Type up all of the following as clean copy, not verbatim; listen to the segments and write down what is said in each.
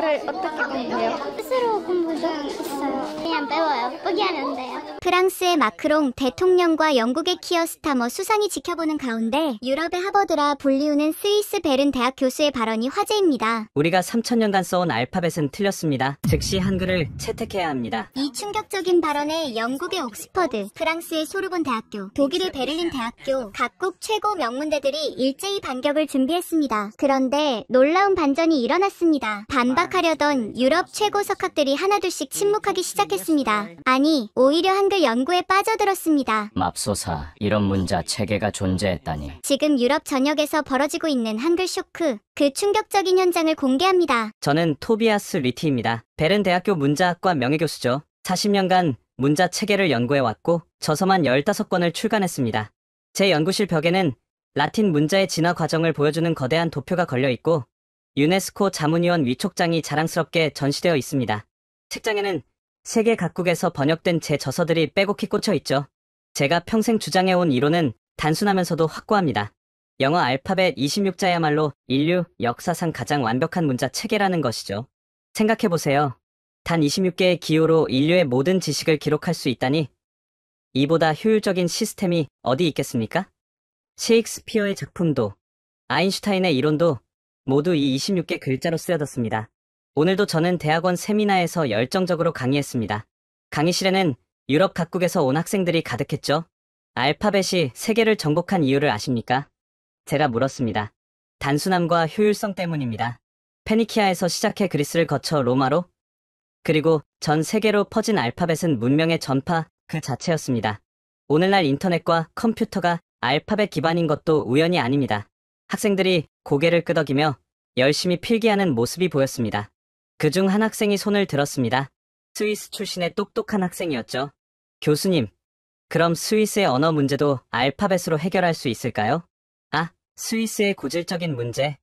영어를 어떻게 공부해요? 스스로 공부도 있어요. 그냥 배워요. 포기하면 돼요. 프랑스의 마크롱 대통령과 영국의 키어 스타머 수상이 지켜보는 가운데 유럽의 하버드라 볼리우는 스위스 베른 대학 교수의 발언이 화제입니다. 우리가 3000년간 써온 알파벳은 틀렸습니다. 즉시 한글을 채택해야 합니다. 이 충격적인 발언에 영국의 옥스퍼드, 프랑스의 소르본 대학교, 독일의 베를린 대학교, 각국 최고 명문대들이 일제히 반격을 준비했습니다. 그런데 놀라운 반전이 일어났습니다. 반박하려던 유럽 최고 석학들이 하나둘씩 침묵하기 시작했습니다. 아니, 오히려 한글 연구에 빠져들었습니다. 맙소사, 이런 문자 체계가 존재했다니. 지금 유럽 전역에서 벌어지고 있는 한글 쇼크, 그 충격적인 현장을 공개합니다. 저는 토비아스 리티입니다. 베른 대학교 문자학과 명예교수죠. 40년간 문자 체계를 연구해왔고 저서만 15권을 출간했습니다. 제 연구실 벽에는 라틴 문자의 진화 과정을 보여주는 거대한 도표가 걸려있고 유네스코 자문위원 위촉장이 자랑스럽게 전시되어 있습니다. 책장에는 세계 각국에서 번역된 제 저서들이 빼곡히 꽂혀있죠. 제가 평생 주장해온 이론은 단순하면서도 확고합니다. 영어 알파벳 26자야말로 인류 역사상 가장 완벽한 문자 체계라는 것이죠. 생각해보세요. 단 26개의 기호로 인류의 모든 지식을 기록할 수 있다니 이보다 효율적인 시스템이 어디 있겠습니까? 셰익스피어의 작품도 아인슈타인의 이론도 모두 이 26개 글자로 쓰여졌습니다. 오늘도 저는 대학원 세미나에서 열정적으로 강의했습니다. 강의실에는 유럽 각국에서 온 학생들이 가득했죠. 알파벳이 세계를 정복한 이유를 아십니까? 제가 물었습니다. 단순함과 효율성 때문입니다. 페니키아에서 시작해 그리스를 거쳐 로마로 그리고 전 세계로 퍼진 알파벳은 문명의 전파 그 자체였습니다. 오늘날 인터넷과 컴퓨터가 알파벳 기반인 것도 우연이 아닙니다. 학생들이 고개를 끄덕이며 열심히 필기하는 모습이 보였습니다. 그중 한 학생이 손을 들었습니다. 스위스 출신의 똑똑한 학생이었죠. 교수님, 그럼 스위스의 언어 문제도 알파벳으로 해결할 수 있을까요? 아, 스위스의 고질적인 문제.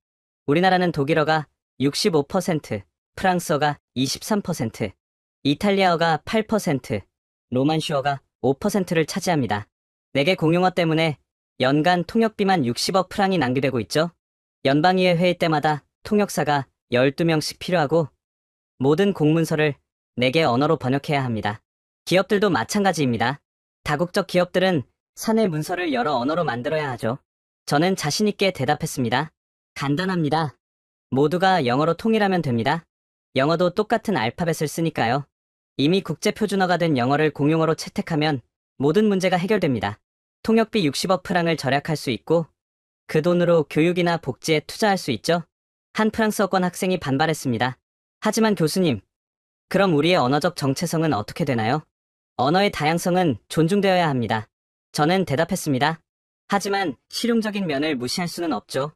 우리나라는 독일어가 65%, 프랑스어가 23%, 이탈리아어가 8%, 로만슈어가 5%를 차지합니다. 4개 공용어 때문에 연간 통역비만 60억 프랑이 낭비되고 있죠. 연방의회 회의 때마다 통역사가 12명씩 필요하고 모든 공문서를 4개 언어로 번역해야 합니다. 기업들도 마찬가지입니다. 다국적 기업들은 사내 문서를 여러 언어로 만들어야 하죠. 저는 자신있게 대답했습니다. 간단합니다. 모두가 영어로 통일하면 됩니다. 영어도 똑같은 알파벳을 쓰니까요. 이미 국제표준어가 된 영어를 공용어로 채택하면 모든 문제가 해결됩니다. 통역비 60억 프랑을 절약할 수 있고 그 돈으로 교육이나 복지에 투자할 수 있죠. 한 프랑스어권 학생이 반발했습니다. 하지만 교수님, 그럼 우리의 언어적 정체성은 어떻게 되나요? 언어의 다양성은 존중되어야 합니다. 저는 대답했습니다. 하지만 실용적인 면을 무시할 수는 없죠.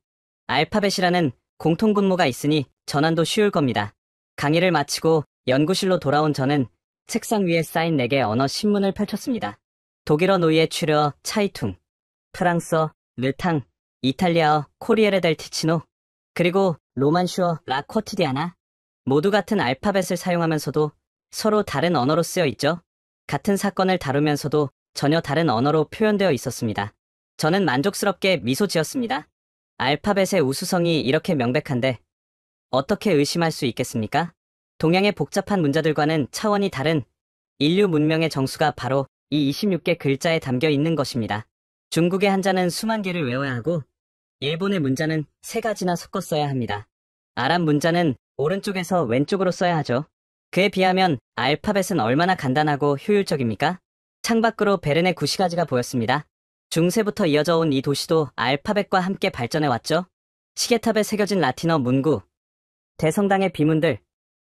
알파벳이라는 공통분모가 있으니 전환도 쉬울 겁니다. 강의를 마치고 연구실로 돌아온 저는 책상 위에 쌓인 4개 언어 신문을 펼쳤습니다. 독일어 노이에 추려 차이퉁, 프랑스어 르탕, 이탈리아어 코리에레 델 티치노, 그리고 로만슈어 라 쿼티디아나. 모두 같은 알파벳을 사용하면서도 서로 다른 언어로 쓰여 있죠. 같은 사건을 다루면서도 전혀 다른 언어로 표현되어 있었습니다. 저는 만족스럽게 미소 지었습니다. 알파벳의 우수성이 이렇게 명백한데 어떻게 의심할 수 있겠습니까? 동양의 복잡한 문자들과는 차원이 다른 인류 문명의 정수가 바로 이 26개 글자에 담겨 있는 것입니다. 중국의 한자는 수만 개를 외워야 하고 일본의 문자는 3가지나 섞어 써야 합니다. 아랍 문자는 오른쪽에서 왼쪽으로 써야 하죠. 그에 비하면 알파벳은 얼마나 간단하고 효율적입니까? 창밖으로 베른의 구시가지가 보였습니다. 중세부터 이어져 온 이 도시도 알파벳과 함께 발전해왔죠. 시계탑에 새겨진 라틴어 문구, 대성당의 비문들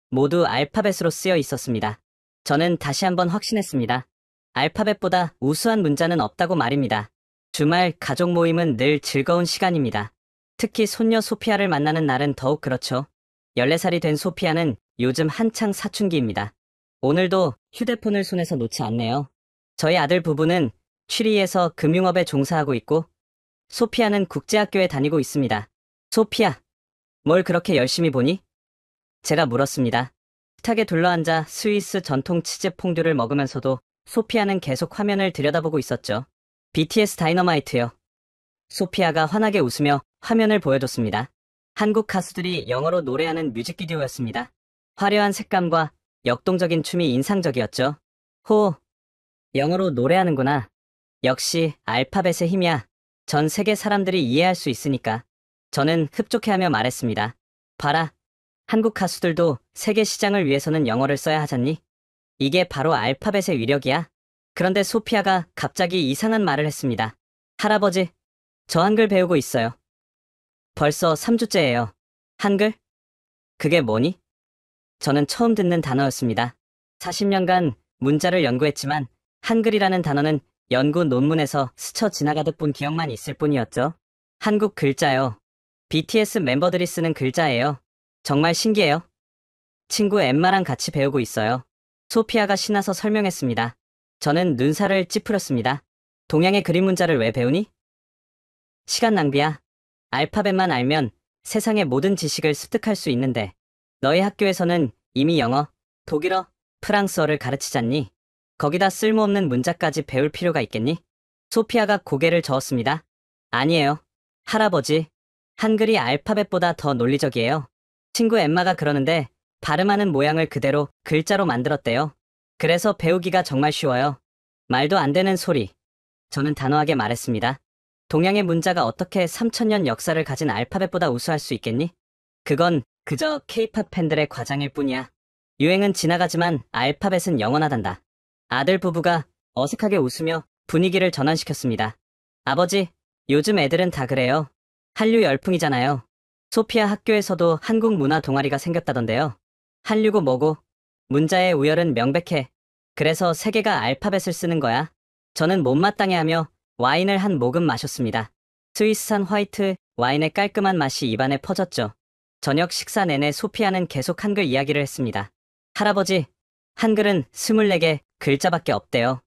모두 알파벳으로 쓰여 있었습니다. 저는 다시 한번 확신했습니다. 알파벳보다 우수한 문자는 없다고 말입니다. 주말 가족 모임은 늘 즐거운 시간입니다. 특히 손녀 소피아를 만나는 날은 더욱 그렇죠. 14살이 된 소피아는 요즘 한창 사춘기입니다. 오늘도 휴대폰을 손에서 놓지 않네요. 저희 아들 부부는 취리에서 금융업에 종사하고 있고 소피아는 국제학교에 다니고 있습니다. 소피아, 뭘 그렇게 열심히 보니? 제가 물었습니다. 식탁에 둘러앉아 스위스 전통 치즈 퐁듀를 먹으면서도 소피아는 계속 화면을 들여다보고 있었죠. BTS 다이너마이트요. 소피아가 환하게 웃으며 화면을 보여줬습니다. 한국 가수들이 영어로 노래하는 뮤직비디오였습니다. 화려한 색감과 역동적인 춤이 인상적이었죠. 호, 영어로 노래하는구나. 역시 알파벳의 힘이야. 전 세계 사람들이 이해할 수 있으니까. 저는 흡족해하며 말했습니다. 봐라. 한국 가수들도 세계 시장을 위해서는 영어를 써야 하잖니? 이게 바로 알파벳의 위력이야. 그런데 소피아가 갑자기 이상한 말을 했습니다. 할아버지, 저 한글 배우고 있어요. 벌써 3주째예요. 한글? 그게 뭐니? 저는 처음 듣는 단어였습니다. 40년간 문자를 연구했지만 한글이라는 단어는 연구 논문에서 스쳐 지나가듯 본 기억만 있을 뿐이었죠. 한국 글자요. BTS 멤버들이 쓰는 글자예요. 정말 신기해요. 친구 엠마랑 같이 배우고 있어요. 소피아가 신나서 설명했습니다. 저는 눈살을 찌푸렸습니다. 동양의 그림 문자를 왜 배우니? 시간 낭비야. 알파벳만 알면 세상의 모든 지식을 습득할 수 있는데 너희 학교에서는 이미 영어, 독일어, 프랑스어를 가르치잖니? 거기다 쓸모없는 문자까지 배울 필요가 있겠니? 소피아가 고개를 저었습니다. 아니에요. 할아버지, 한글이 알파벳보다 더 논리적이에요. 친구 엠마가 그러는데 발음하는 모양을 그대로 글자로 만들었대요. 그래서 배우기가 정말 쉬워요. 말도 안 되는 소리. 저는 단호하게 말했습니다. 동양의 문자가 어떻게 3000년 역사를 가진 알파벳보다 우수할 수 있겠니? 그건 그저 케이팝 팬들의 과장일 뿐이야. 유행은 지나가지만 알파벳은 영원하단다. 아들 부부가 어색하게 웃으며 분위기를 전환시켰습니다. 아버지, 요즘 애들은 다 그래요. 한류 열풍이잖아요. 소피아 학교에서도 한국 문화 동아리가 생겼다던데요. 한류고 뭐고 문자의 우열은 명백해. 그래서 세계가 알파벳을 쓰는 거야. 저는 못마땅해하며 와인을 한 모금 마셨습니다. 스위스산 화이트 와인의 깔끔한 맛이 입안에 퍼졌죠. 저녁 식사 내내 소피아는 계속 한글 이야기를 했습니다. 할아버지, 한글은 24개 글자밖에 없대요.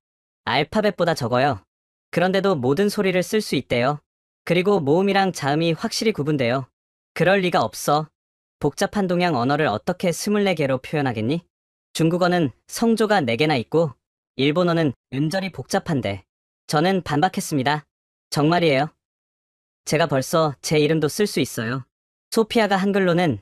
알파벳보다 적어요. 그런데도 모든 소리를 쓸 수 있대요. 그리고 모음이랑 자음이 확실히 구분돼요. 그럴 리가 없어. 복잡한 동양 언어를 어떻게 24개로 표현하겠니? 중국어는 성조가 4개나 있고 일본어는 음절이 복잡한데. 저는 반박했습니다. 정말이에요. 제가 벌써 제 이름도 쓸 수 있어요. 소피아가 한글로는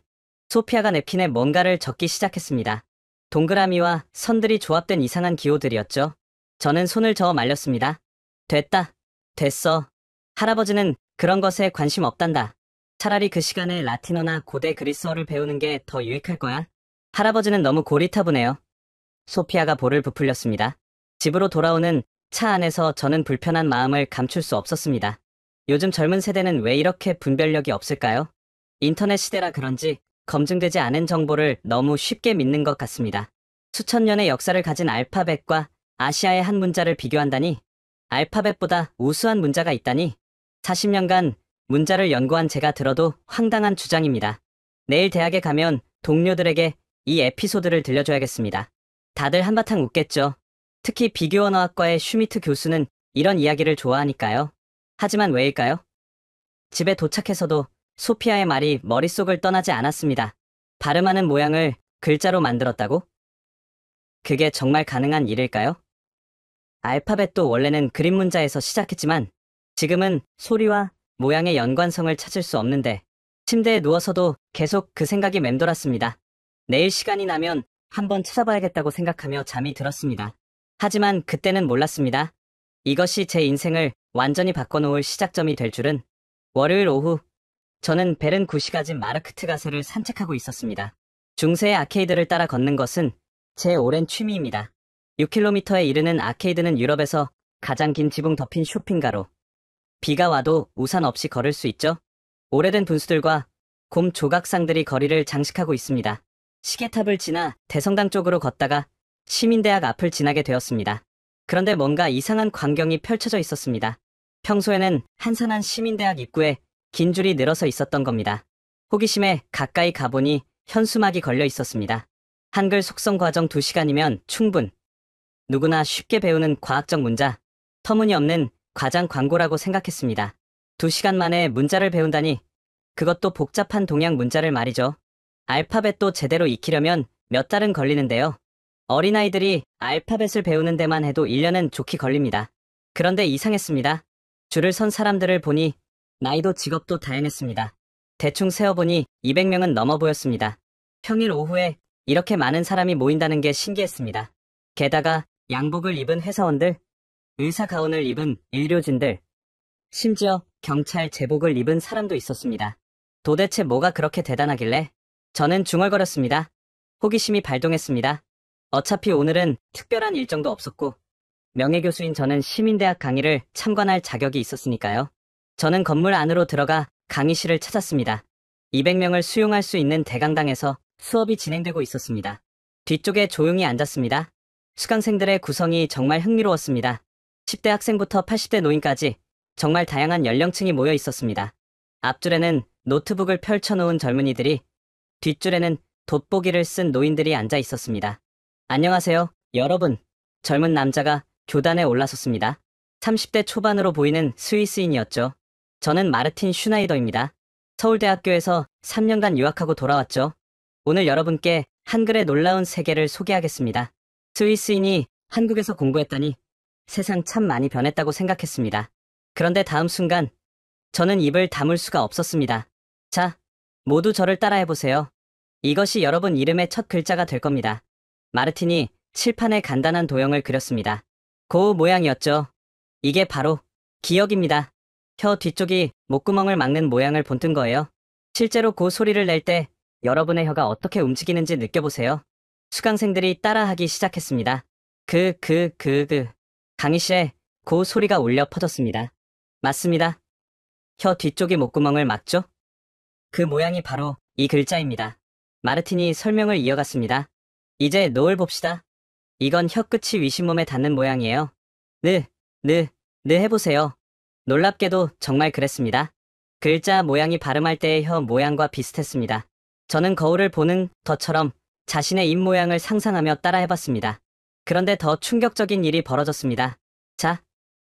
소피아가 냅킨에 뭔가를 적기 시작했습니다. 동그라미와 선들이 조합된 이상한 기호들이었죠. 저는 손을 저어 말렸습니다. 됐다. 됐어. 할아버지는 그런 것에 관심 없단다. 차라리 그 시간에 라틴어나 고대 그리스어를 배우는 게 더 유익할 거야. 할아버지는 너무 고리타분해요. 소피아가 볼을 부풀렸습니다. 집으로 돌아오는 차 안에서 저는 불편한 마음을 감출 수 없었습니다. 요즘 젊은 세대는 왜 이렇게 분별력이 없을까요? 인터넷 시대라 그런지 검증되지 않은 정보를 너무 쉽게 믿는 것 같습니다. 수천 년의 역사를 가진 알파벳과 아시아의 한 문자를 비교한다니, 알파벳보다 우수한 문자가 있다니, 40년간 문자를 연구한 제가 들어도 황당한 주장입니다. 내일 대학에 가면 동료들에게 이 에피소드를 들려줘야겠습니다. 다들 한바탕 웃겠죠. 특히 비교언어학과의 슈미트 교수는 이런 이야기를 좋아하니까요. 하지만 왜일까요? 집에 도착해서도 소피아의 말이 머릿속을 떠나지 않았습니다. 발음하는 모양을 글자로 만들었다고? 그게 정말 가능한 일일까요? 알파벳도 원래는 그림 문자에서 시작했지만 지금은 소리와 모양의 연관성을 찾을 수 없는데 침대에 누워서도 계속 그 생각이 맴돌았습니다. 내일 시간이 나면 한번 찾아봐야겠다고 생각하며 잠이 들었습니다. 하지만 그때는 몰랐습니다. 이것이 제 인생을 완전히 바꿔놓을 시작점이 될 줄은. 월요일 오후, 저는 베른 구시가지 마르크트가세를 산책하고 있었습니다. 중세의 아케이드를 따라 걷는 것은 제 오랜 취미입니다. 6km에 이르는 아케이드는 유럽에서 가장 긴 지붕 덮인 쇼핑가로. 비가 와도 우산 없이 걸을 수 있죠. 오래된 분수들과 곰 조각상들이 거리를 장식하고 있습니다. 시계탑을 지나 대성당 쪽으로 걷다가 시민대학 앞을 지나게 되었습니다. 그런데 뭔가 이상한 광경이 펼쳐져 있었습니다. 평소에는 한산한 시민대학 입구에 긴 줄이 늘어서 있었던 겁니다. 호기심에 가까이 가보니 현수막이 걸려 있었습니다. 한글 속성 과정 2시간이면 충분. 누구나 쉽게 배우는 과학적 문자. 터무니없는 과장 광고라고 생각했습니다. 2시간 만에 문자를 배운다니, 그것도 복잡한 동양 문자를 말이죠. 알파벳도 제대로 익히려면 몇 달은 걸리는데요. 어린아이들이 알파벳을 배우는 데만 해도 1년은 좋게 걸립니다. 그런데 이상했습니다. 줄을 선 사람들을 보니 나이도 직업도 다양했습니다. 대충 세어보니 200명은 넘어 보였습니다. 평일 오후에 이렇게 많은 사람이 모인다는 게 신기했습니다. 게다가 양복을 입은 회사원들, 의사 가운을 입은 의료진들, 심지어 경찰 제복을 입은 사람도 있었습니다. 도대체 뭐가 그렇게 대단하길래? 저는 중얼거렸습니다. 호기심이 발동했습니다. 어차피 오늘은 특별한 일정도 없었고 명예교수인 저는 시민대학 강의를 참관할 자격이 있었으니까요. 저는 건물 안으로 들어가 강의실을 찾았습니다. 200명을 수용할 수 있는 대강당에서 수업이 진행되고 있었습니다. 뒤쪽에 조용히 앉았습니다. 수강생들의 구성이 정말 흥미로웠습니다. 10대 학생부터 80대 노인까지 정말 다양한 연령층이 모여 있었습니다. 앞줄에는 노트북을 펼쳐놓은 젊은이들이, 뒷줄에는 돋보기를 쓴 노인들이 앉아 있었습니다. 안녕하세요, 여러분. 젊은 남자가 교단에 올라섰습니다. 30대 초반으로 보이는 스위스인이었죠. 저는 마르틴 슈나이더입니다. 서울대학교에서 3년간 유학하고 돌아왔죠. 오늘 여러분께 한글의 놀라운 세계를 소개하겠습니다. 스위스인이 한국에서 공부했다니 세상 참 많이 변했다고 생각했습니다. 그런데 다음 순간 저는 입을 다물 수가 없었습니다. 자, 모두 저를 따라해보세요. 이것이 여러분 이름의 첫 글자가 될 겁니다. 마르틴이 칠판에 간단한 도형을 그렸습니다. 고 모양이었죠. 이게 바로 기역입니다. 혀 뒤쪽이 목구멍을 막는 모양을 본뜬 거예요. 실제로 고 소리를 낼 때 여러분의 혀가 어떻게 움직이는지 느껴보세요. 수강생들이 따라하기 시작했습니다. 강의실에 고 소리가 울려 퍼졌습니다. 맞습니다. 혀 뒤쪽이 목구멍을 막죠? 그 모양이 바로 이 글자입니다. 마르틴이 설명을 이어갔습니다. 이제 노을 봅시다. 이건 혀 끝이 위심몸에 닿는 모양이에요. 해보세요. 놀랍게도 정말 그랬습니다. 글자 모양이 발음할 때의 혀 모양과 비슷했습니다. 저는 거울을 보는 것처럼 자신의 입 모양을 상상하며 따라해봤습니다. 그런데 더 충격적인 일이 벌어졌습니다. 자,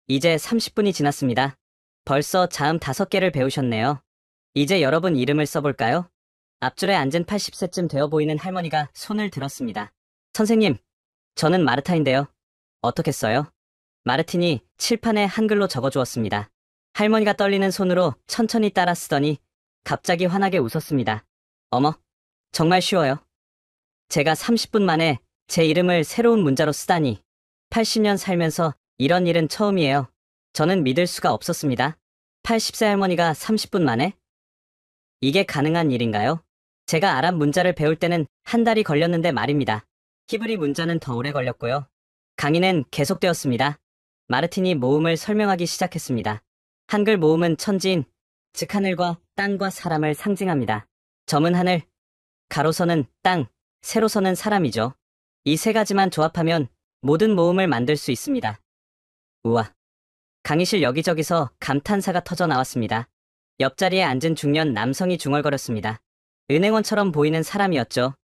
이제 30분이 지났습니다. 벌써 자음 5개를 배우셨네요. 이제 여러분 이름을 써볼까요? 앞줄에 앉은 80세쯤 되어 보이는 할머니가 손을 들었습니다. 선생님, 저는 마르타인데요. 어떻게 써요? 마르틴이 칠판에 한글로 적어주었습니다. 할머니가 떨리는 손으로 천천히 따라 쓰더니 갑자기 환하게 웃었습니다. 어머, 정말 쉬워요. 제가 30분 만에 제 이름을 새로운 문자로 쓰다니. 80년 살면서 이런 일은 처음이에요. 저는 믿을 수가 없었습니다. 80세 할머니가 30분 만에? 이게 가능한 일인가요? 제가 아랍 문자를 배울 때는 한 달이 걸렸는데 말입니다. 히브리 문자는 더 오래 걸렸고요. 강의는 계속되었습니다. 마르틴이 모음을 설명하기 시작했습니다. 한글 모음은 천지인, 즉 하늘과 땅과 사람을 상징합니다. 점은 하늘, 가로선은 땅, 세로선은 사람이죠. 이 세 가지만 조합하면 모든 모음을 만들 수 있습니다. 우와. 강의실 여기저기서 감탄사가 터져 나왔습니다. 옆자리에 앉은 중년 남성이 중얼거렸습니다. 은행원처럼 보이는 사람이었죠.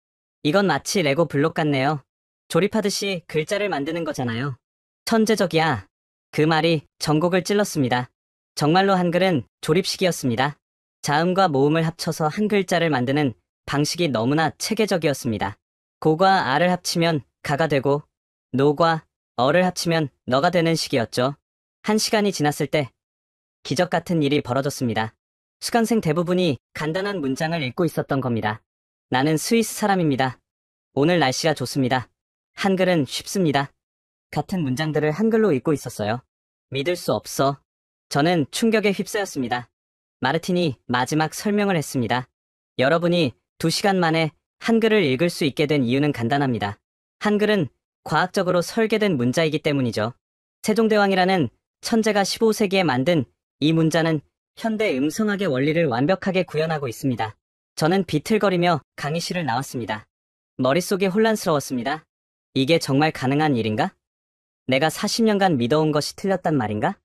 이건 마치 레고 블록 같네요. 조립하듯이 글자를 만드는 거잖아요. 천재적이야. 그 말이 전곡을 찔렀습니다. 정말로 한글은 조립식이었습니다. 자음과 모음을 합쳐서 한 글자를 만드는 방식이 너무나 체계적이었습니다. 고과 아를 합치면 가가 되고 노과 어를 합치면 너가 되는 식이었죠. 1시간이 지났을 때 기적 같은 일이 벌어졌습니다. 수강생 대부분이 간단한 문장을 읽고 있었던 겁니다. 나는 스위스 사람입니다. 오늘 날씨가 좋습니다. 한글은 쉽습니다. 같은 문장들을 한글로 읽고 있었어요. 믿을 수 없어. 저는 충격에 휩싸였습니다. 마르틴이 마지막 설명을 했습니다. 여러분이 2시간 만에 한글을 읽을 수 있게 된 이유는 간단합니다. 한글은 과학적으로 설계된 문자이기 때문이죠. 세종대왕이라는 천재가 15세기에 만든 이 문자는 현대 음성학의 원리를 완벽하게 구현하고 있습니다. 저는 비틀거리며 강의실을 나왔습니다. 머릿속이 혼란스러웠습니다. 이게 정말 가능한 일인가? 내가 40년간 믿어온 것이 틀렸단 말인가?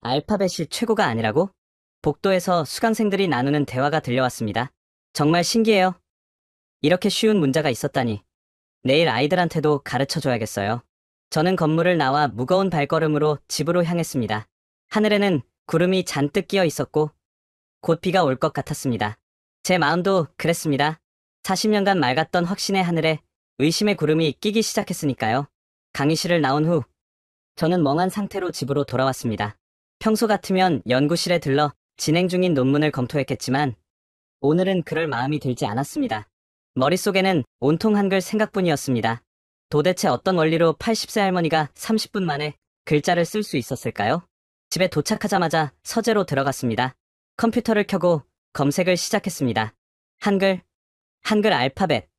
알파벳이 최고가 아니라고? 복도에서 수강생들이 나누는 대화가 들려왔습니다. 정말 신기해요. 이렇게 쉬운 문자가 있었다니. 내일 아이들한테도 가르쳐줘야겠어요. 저는 건물을 나와 무거운 발걸음으로 집으로 향했습니다. 하늘에는 구름이 잔뜩 끼어 있었고 곧 비가 올 것 같았습니다. 제 마음도 그랬습니다. 40년간 맑았던 확신의 하늘에 의심의 구름이 끼기 시작했으니까요. 강의실을 나온 후 저는 멍한 상태로 집으로 돌아왔습니다. 평소 같으면 연구실에 들러 진행 중인 논문을 검토했겠지만 오늘은 그럴 마음이 들지 않았습니다. 머릿속에는 온통 한글 생각뿐이었습니다. 도대체 어떤 원리로 80세 할머니가 30분 만에 글자를 쓸 수 있었을까요? 집에 도착하자마자 서재로 들어갔습니다. 컴퓨터를 켜고 검색을 시작했습니다. 한글 알파벳,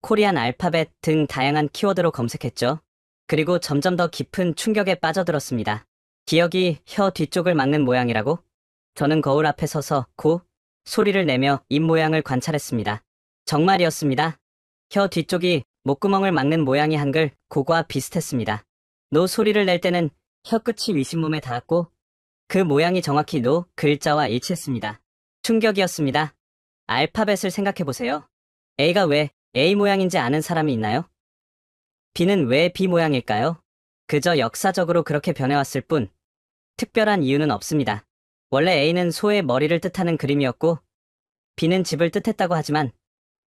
코리안 알파벳 등 다양한 키워드로 검색했죠. 그리고 점점 더 깊은 충격에 빠져들었습니다. 기억이 혀 뒤쪽을 막는 모양이라고? 저는 거울 앞에 서서 소리를 내며 입 모양을 관찰했습니다. 정말이었습니다. 혀 뒤쪽이 목구멍을 막는 모양이 한글 고과 비슷했습니다. 노 소리를 낼 때는 혀 끝이 윗잇몸에 닿았고 그 모양이 정확히 노 글자와 일치했습니다. 충격이었습니다. 알파벳을 생각해보세요. A가 왜 A 모양인지 아는 사람이 있나요? B는 왜 B 모양일까요? 그저 역사적으로 그렇게 변해왔을 뿐 특별한 이유는 없습니다. 원래 A는 소의 머리를 뜻하는 그림이었고 B는 집을 뜻했다고 하지만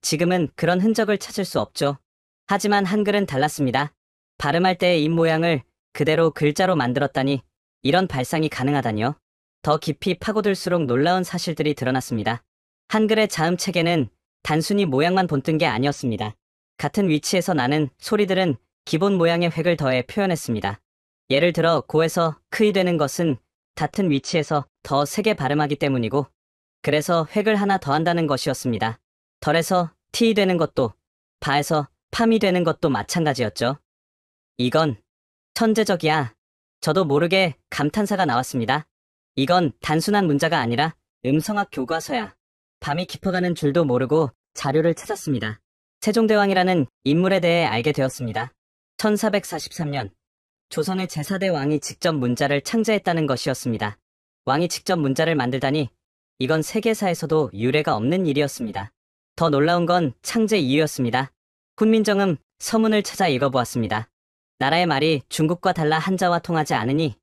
지금은 그런 흔적을 찾을 수 없죠. 하지만 한글은 달랐습니다. 발음할 때의 입 모양을 그대로 글자로 만들었다니 이런 발상이 가능하다니요. 더 깊이 파고들수록 놀라운 사실들이 드러났습니다. 한글의 자음 체계는 단순히 모양만 본뜬 게 아니었습니다. 같은 위치에서 나는 소리들은 기본 모양의 획을 더해 표현했습니다. 예를 들어 고에서 크이 되는 것은 같은 위치에서 더 세게 발음하기 때문이고 그래서 획을 하나 더한다는 것이었습니다. 덜에서 티 되는 것도 바에서 팜이 되는 것도 마찬가지였죠. 이건 천재적이야. 저도 모르게 감탄사가 나왔습니다. 이건 단순한 문자가 아니라 음성학 교과서야. 밤이 깊어가는 줄도 모르고 자료를 찾았습니다. 세종대왕이라는 인물에 대해 알게 되었습니다. 1443년 조선의 제4대 왕이 직접 문자를 창제했다는 것이었습니다. 왕이 직접 문자를 만들다니 이건 세계사에서도 유례가 없는 일이었습니다. 더 놀라운 건 창제 이유였습니다. 훈민정음 서문을 찾아 읽어보았습니다. 나라의 말이 중국과 달라 한자와 통하지 않으니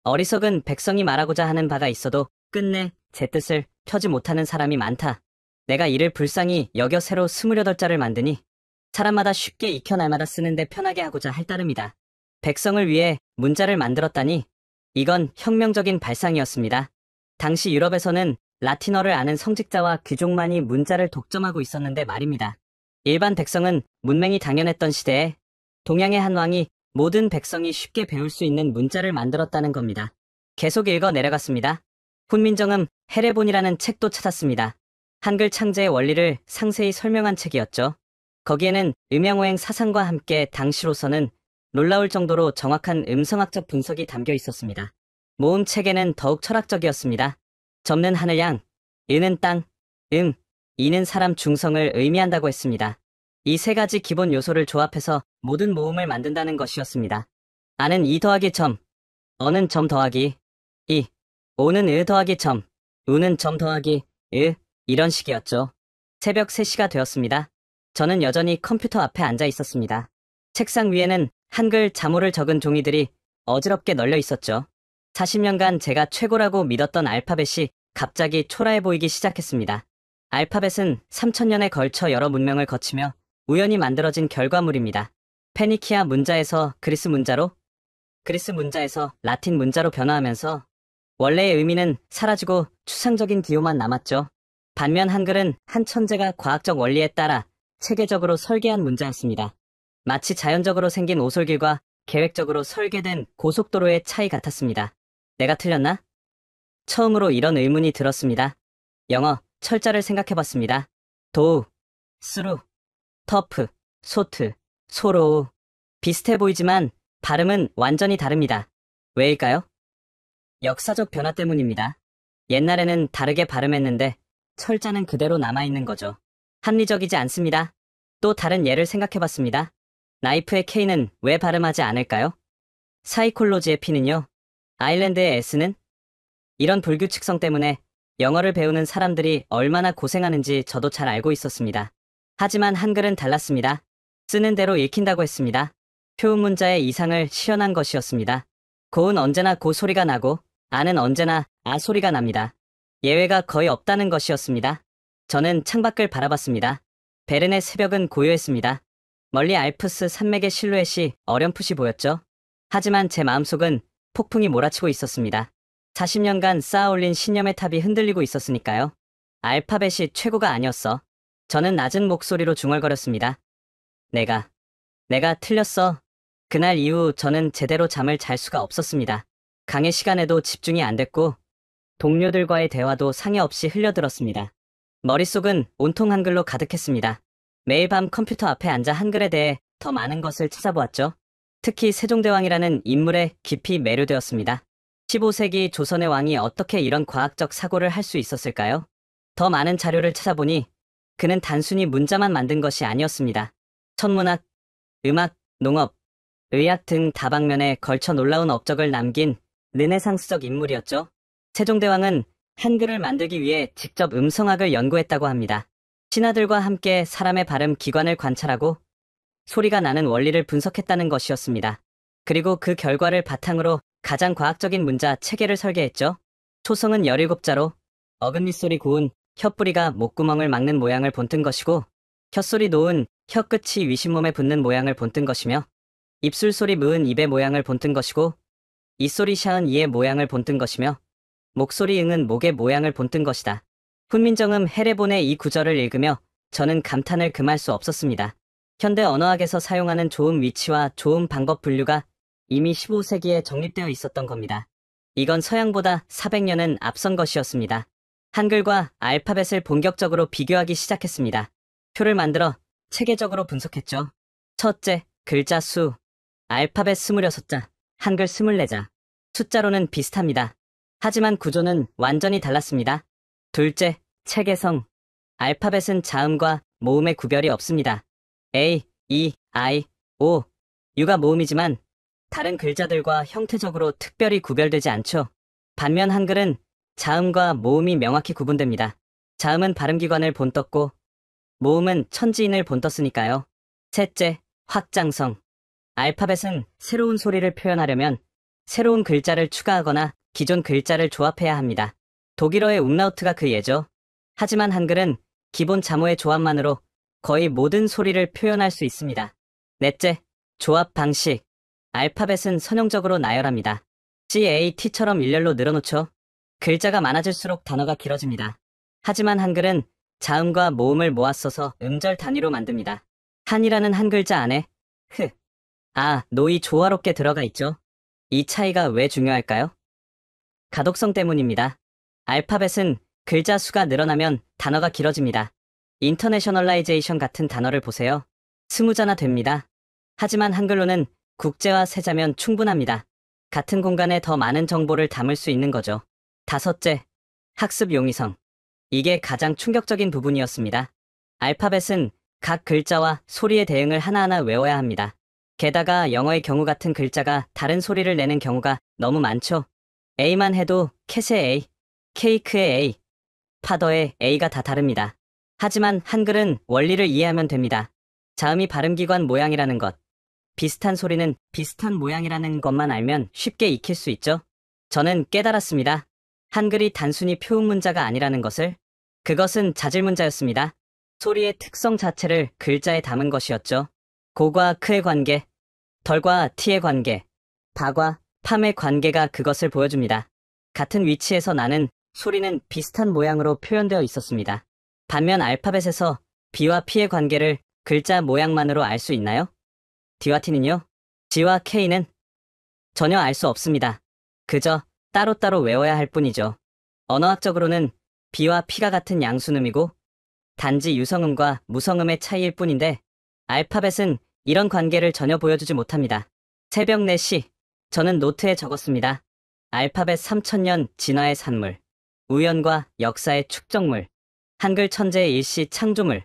어리석은 백성이 말하고자 하는 바가 있어도 끝내 제 뜻을 펴지 못하는 사람이 많다. 내가 이를 불쌍히 여겨 새로 28자를 만드니 사람마다 쉽게 익혀 날마다 쓰는데 편하게 하고자 할 따름이다. 백성을 위해 문자를 만들었다니 이건 혁명적인 발상이었습니다. 당시 유럽에서는 라틴어를 아는 성직자와 귀족만이 문자를 독점하고 있었는데 말입니다. 일반 백성은 문맹이 당연했던 시대에 동양의 한 왕이 모든 백성이 쉽게 배울 수 있는 문자를 만들었다는 겁니다. 계속 읽어 내려갔습니다. 훈민정음 해례본이라는 책도 찾았습니다. 한글 창제의 원리를 상세히 설명한 책이었죠. 거기에는 음양오행 사상과 함께 당시로서는 놀라울 정도로 정확한 음성학적 분석이 담겨 있었습니다. 모음 책에는 더욱 철학적이었습니다. 접는 하늘양, 은은 땅, 이는 사람 중성을 의미한다고 했습니다. 이 세 가지 기본 요소를 조합해서 모든 모음을 만든다는 것이었습니다. 아는 이 더하기 점, 어는 점 더하기 이, 오는 더하기 점, 우는 점 더하기 이런 식이었죠. 새벽 3시가 되었습니다. 저는 여전히 컴퓨터 앞에 앉아 있었습니다. 책상 위에는 한글 자모를 적은 종이들이 어지럽게 널려 있었죠. 40년간 제가 최고라고 믿었던 알파벳이 갑자기 초라해 보이기 시작했습니다. 알파벳은 3000년에 걸쳐 여러 문명을 거치며 우연히 만들어진 결과물입니다. 페니키아 문자에서 그리스 문자로, 그리스 문자에서 라틴 문자로 변화하면서 원래의 의미는 사라지고 추상적인 기호만 남았죠. 반면 한글은 한 천재가 과학적 원리에 따라 체계적으로 설계한 문자였습니다. 마치 자연적으로 생긴 오솔길과 계획적으로 설계된 고속도로의 차이 같았습니다. 내가 틀렸나? 처음으로 이런 의문이 들었습니다. 영어, 철자를 생각해봤습니다. 도우, 스루, 터프, 소트, 소로우. 비슷해 보이지만 발음은 완전히 다릅니다. 왜일까요? 역사적 변화 때문입니다. 옛날에는 다르게 발음했는데 철자는 그대로 남아있는 거죠. 합리적이지 않습니다. 또 다른 예를 생각해봤습니다. 나이프의 K는 왜 발음하지 않을까요? 사이콜로지의 P는요? 아일랜드의 S는? 이런 불규칙성 때문에 영어를 배우는 사람들이 얼마나 고생하는지 저도 잘 알고 있었습니다. 하지만 한글은 달랐습니다. 쓰는 대로 읽힌다고 했습니다. 표음 문자의 이상을 실현한 것이었습니다. 고은 언제나 고 소리가 나고 아는 언제나 아 소리가 납니다. 예외가 거의 없다는 것이었습니다. 저는 창밖을 바라봤습니다. 베른의 새벽은 고요했습니다. 멀리 알프스 산맥의 실루엣이 어렴풋이 보였죠. 하지만 제 마음속은 폭풍이 몰아치고 있었습니다. 40년간 쌓아올린 신념의 탑이 흔들리고 있었으니까요. 알파벳이 최고가 아니었어. 저는 낮은 목소리로 중얼거렸습니다. 내가 틀렸어. 그날 이후 저는 제대로 잠을 잘 수가 없었습니다. 강의 시간에도 집중이 안 됐고 동료들과의 대화도 상의 없이 흘려들었습니다. 머릿속은 온통 한글로 가득했습니다. 매일 밤 컴퓨터 앞에 앉아 한글에 대해 더 많은 것을 찾아보았죠. 특히 세종대왕이라는 인물에 깊이 매료되었습니다. 15세기 조선의 왕이 어떻게 이런 과학적 사고를 할 수 있었을까요? 더 많은 자료를 찾아보니 그는 단순히 문자만 만든 것이 아니었습니다. 천문학, 음악, 농업, 의학 등 다방면에 걸쳐 놀라운 업적을 남긴 르네상스적 인물이었죠. 세종대왕은 한글을 만들기 위해 직접 음성학을 연구했다고 합니다. 신하들과 함께 사람의 발음 기관을 관찰하고 소리가 나는 원리를 분석했다는 것이었습니다. 그리고 그 결과를 바탕으로 가장 과학적인 문자 체계를 설계했죠. 초성은 17자로 어금니 소리 고운 혀뿌리가 목구멍을 막는 모양을 본뜬 것이고 혀소리 놓은 혀끝이 위신몸에 붙는 모양을 본뜬 것이며 입술 소리 무은 입의 모양을 본뜬 것이고 이소리 샤은 이의 모양을 본뜬 것이며 목소리 응은 목의 모양을 본뜬 것이다. 훈민정음 해례본의 이 구절을 읽으며 저는 감탄을 금할 수 없었습니다. 현대 언어학에서 사용하는 조음 위치와 조음 방법 분류가 이미 15세기에 정립되어 있었던 겁니다. 이건 서양보다 400년은 앞선 것이었습니다. 한글과 알파벳을 본격적으로 비교하기 시작했습니다. 표를 만들어 체계적으로 분석했죠. 첫째, 글자 수. 알파벳 26자, 한글 24자. 숫자로는 비슷합니다. 하지만 구조는 완전히 달랐습니다. 둘째, 체계성. 알파벳은 자음과 모음의 구별이 없습니다. A, E, I, O, U가 모음이지만 다른 글자들과 형태적으로 특별히 구별되지 않죠. 반면 한글은 자음과 모음이 명확히 구분됩니다. 자음은 발음기관을 본떴고 모음은 천지인을 본떴으니까요. 셋째, 확장성. 알파벳은 새로운 소리를 표현하려면 새로운 글자를 추가하거나 기존 글자를 조합해야 합니다. 독일어의 umlaut가 그 예죠. 하지만 한글은 기본 자모의 조합만으로 거의 모든 소리를 표현할 수 있습니다. 넷째, 조합 방식. 알파벳은 선형적으로 나열합니다. GAT처럼 일렬로 늘어놓죠. 글자가 많아질수록 단어가 길어집니다. 하지만 한글은 자음과 모음을 모아 써서 음절 단위로 만듭니다. 한이라는 한 글자 안에 흐, 아, 노이 조화롭게 들어가 있죠. 이 차이가 왜 중요할까요? 가독성 때문입니다. 알파벳은 글자 수가 늘어나면 단어가 길어집니다. 인터내셔널라이제이션 같은 단어를 보세요. 20자나 됩니다. 하지만 한글로는 국제화 세자면 충분합니다. 같은 공간에 더 많은 정보를 담을 수 있는 거죠. 다섯째, 학습 용이성. 이게 가장 충격적인 부분이었습니다. 알파벳은 각 글자와 소리의 대응을 하나하나 외워야 합니다. 게다가 영어의 경우 같은 글자가 다른 소리를 내는 경우가 너무 많죠. A만 해도 캣의 A, 케이크의 A, 파더의 A가 다 다릅니다. 하지만 한글은 원리를 이해하면 됩니다. 자음이 발음기관 모양이라는 것, 비슷한 소리는 비슷한 모양이라는 것만 알면 쉽게 익힐 수 있죠. 저는 깨달았습니다. 한글이 단순히 표음 문자가 아니라는 것을. 그것은 자질문자였습니다. 소리의 특성 자체를 글자에 담은 것이었죠. 고과 크의 관계, 덜과 티의 관계, 바과 팜의 관계가 그것을 보여줍니다. 같은 위치에서 나는 소리는 비슷한 모양으로 표현되어 있었습니다. 반면 알파벳에서 B와 P의 관계를 글자 모양만으로 알 수 있나요? D와 T는요? G와 K는? 전혀 알 수 없습니다. 그저 따로따로 외워야 할 뿐이죠. 언어학적으로는 B와 P가 같은 양순음이고 단지 유성음과 무성음의 차이일 뿐인데 알파벳은 이런 관계를 전혀 보여주지 못합니다. 새벽 4시, 저는 노트에 적었습니다. 알파벳 3000년 진화의 산물, 우연과 역사의 축적물, 한글 천재의 일시 창조물,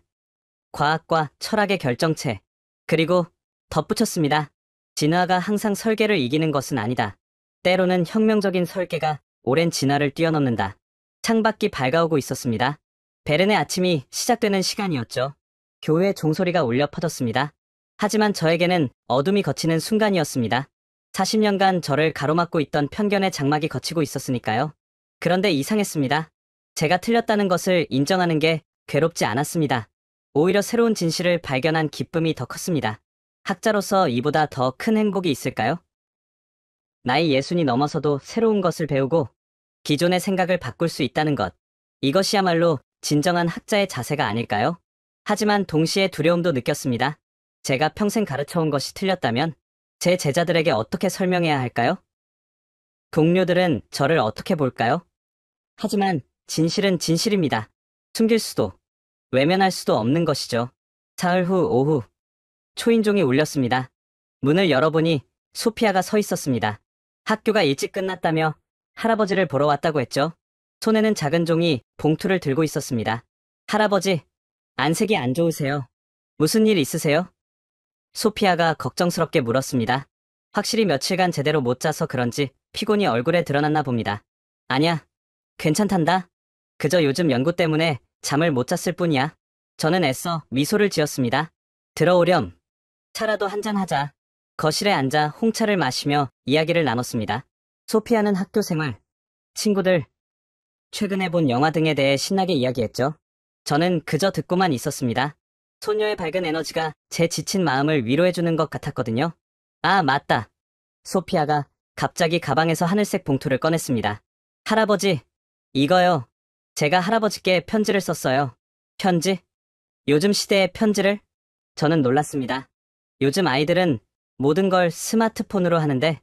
과학과 철학의 결정체, 그리고 덧붙였습니다. 진화가 항상 설계를 이기는 것은 아니다. 때로는 혁명적인 설계가 오랜 진화를 뛰어넘는다. 창밖이 밝아오고 있었습니다. 베른의 아침이 시작되는 시간이었죠. 교회 종소리가 울려 퍼졌습니다. 하지만 저에게는 어둠이 걷히는 순간이었습니다. 40년간 저를 가로막고 있던 편견의 장막이 걷히고 있었으니까요. 그런데 이상했습니다. 제가 틀렸다는 것을 인정하는 게 괴롭지 않았습니다. 오히려 새로운 진실을 발견한 기쁨이 더 컸습니다. 학자로서 이보다 더 큰 행복이 있을까요? 나이 60이 넘어서도 새로운 것을 배우고 기존의 생각을 바꿀 수 있다는 것. 이것이야말로 진정한 학자의 자세가 아닐까요? 하지만 동시에 두려움도 느꼈습니다. 제가 평생 가르쳐온 것이 틀렸다면 제 제자들에게 어떻게 설명해야 할까요? 동료들은 저를 어떻게 볼까요? 하지만 진실은 진실입니다. 숨길 수도, 외면할 수도 없는 것이죠. 사흘 후 오후, 초인종이 울렸습니다. 문을 열어보니 소피아가 서 있었습니다. 학교가 일찍 끝났다며 할아버지를 보러 왔다고 했죠. 손에는 작은 종이 봉투를 들고 있었습니다. 할아버지, 안색이 안 좋으세요? 무슨 일 있으세요? 소피아가 걱정스럽게 물었습니다. 확실히 며칠간 제대로 못 자서 그런지 피곤이 얼굴에 드러났나 봅니다. 아냐, 괜찮단다. 그저 요즘 연구 때문에 잠을 못 잤을 뿐이야. 저는 애써 미소를 지었습니다. 들어오렴. 차라도 한잔하자. 거실에 앉아 홍차를 마시며 이야기를 나눴습니다. 소피아는 학교 생활, 친구들, 최근에 본 영화 등에 대해 신나게 이야기했죠. 저는 그저 듣고만 있었습니다. 소녀의 밝은 에너지가 제 지친 마음을 위로해주는 것 같았거든요. 아, 맞다. 소피아가 갑자기 가방에서 하늘색 봉투를 꺼냈습니다. 할아버지, 이거요. 제가 할아버지께 편지를 썼어요. 편지? 요즘 시대의 편지를? 저는 놀랐습니다. 요즘 아이들은 모든 걸 스마트폰으로 하는데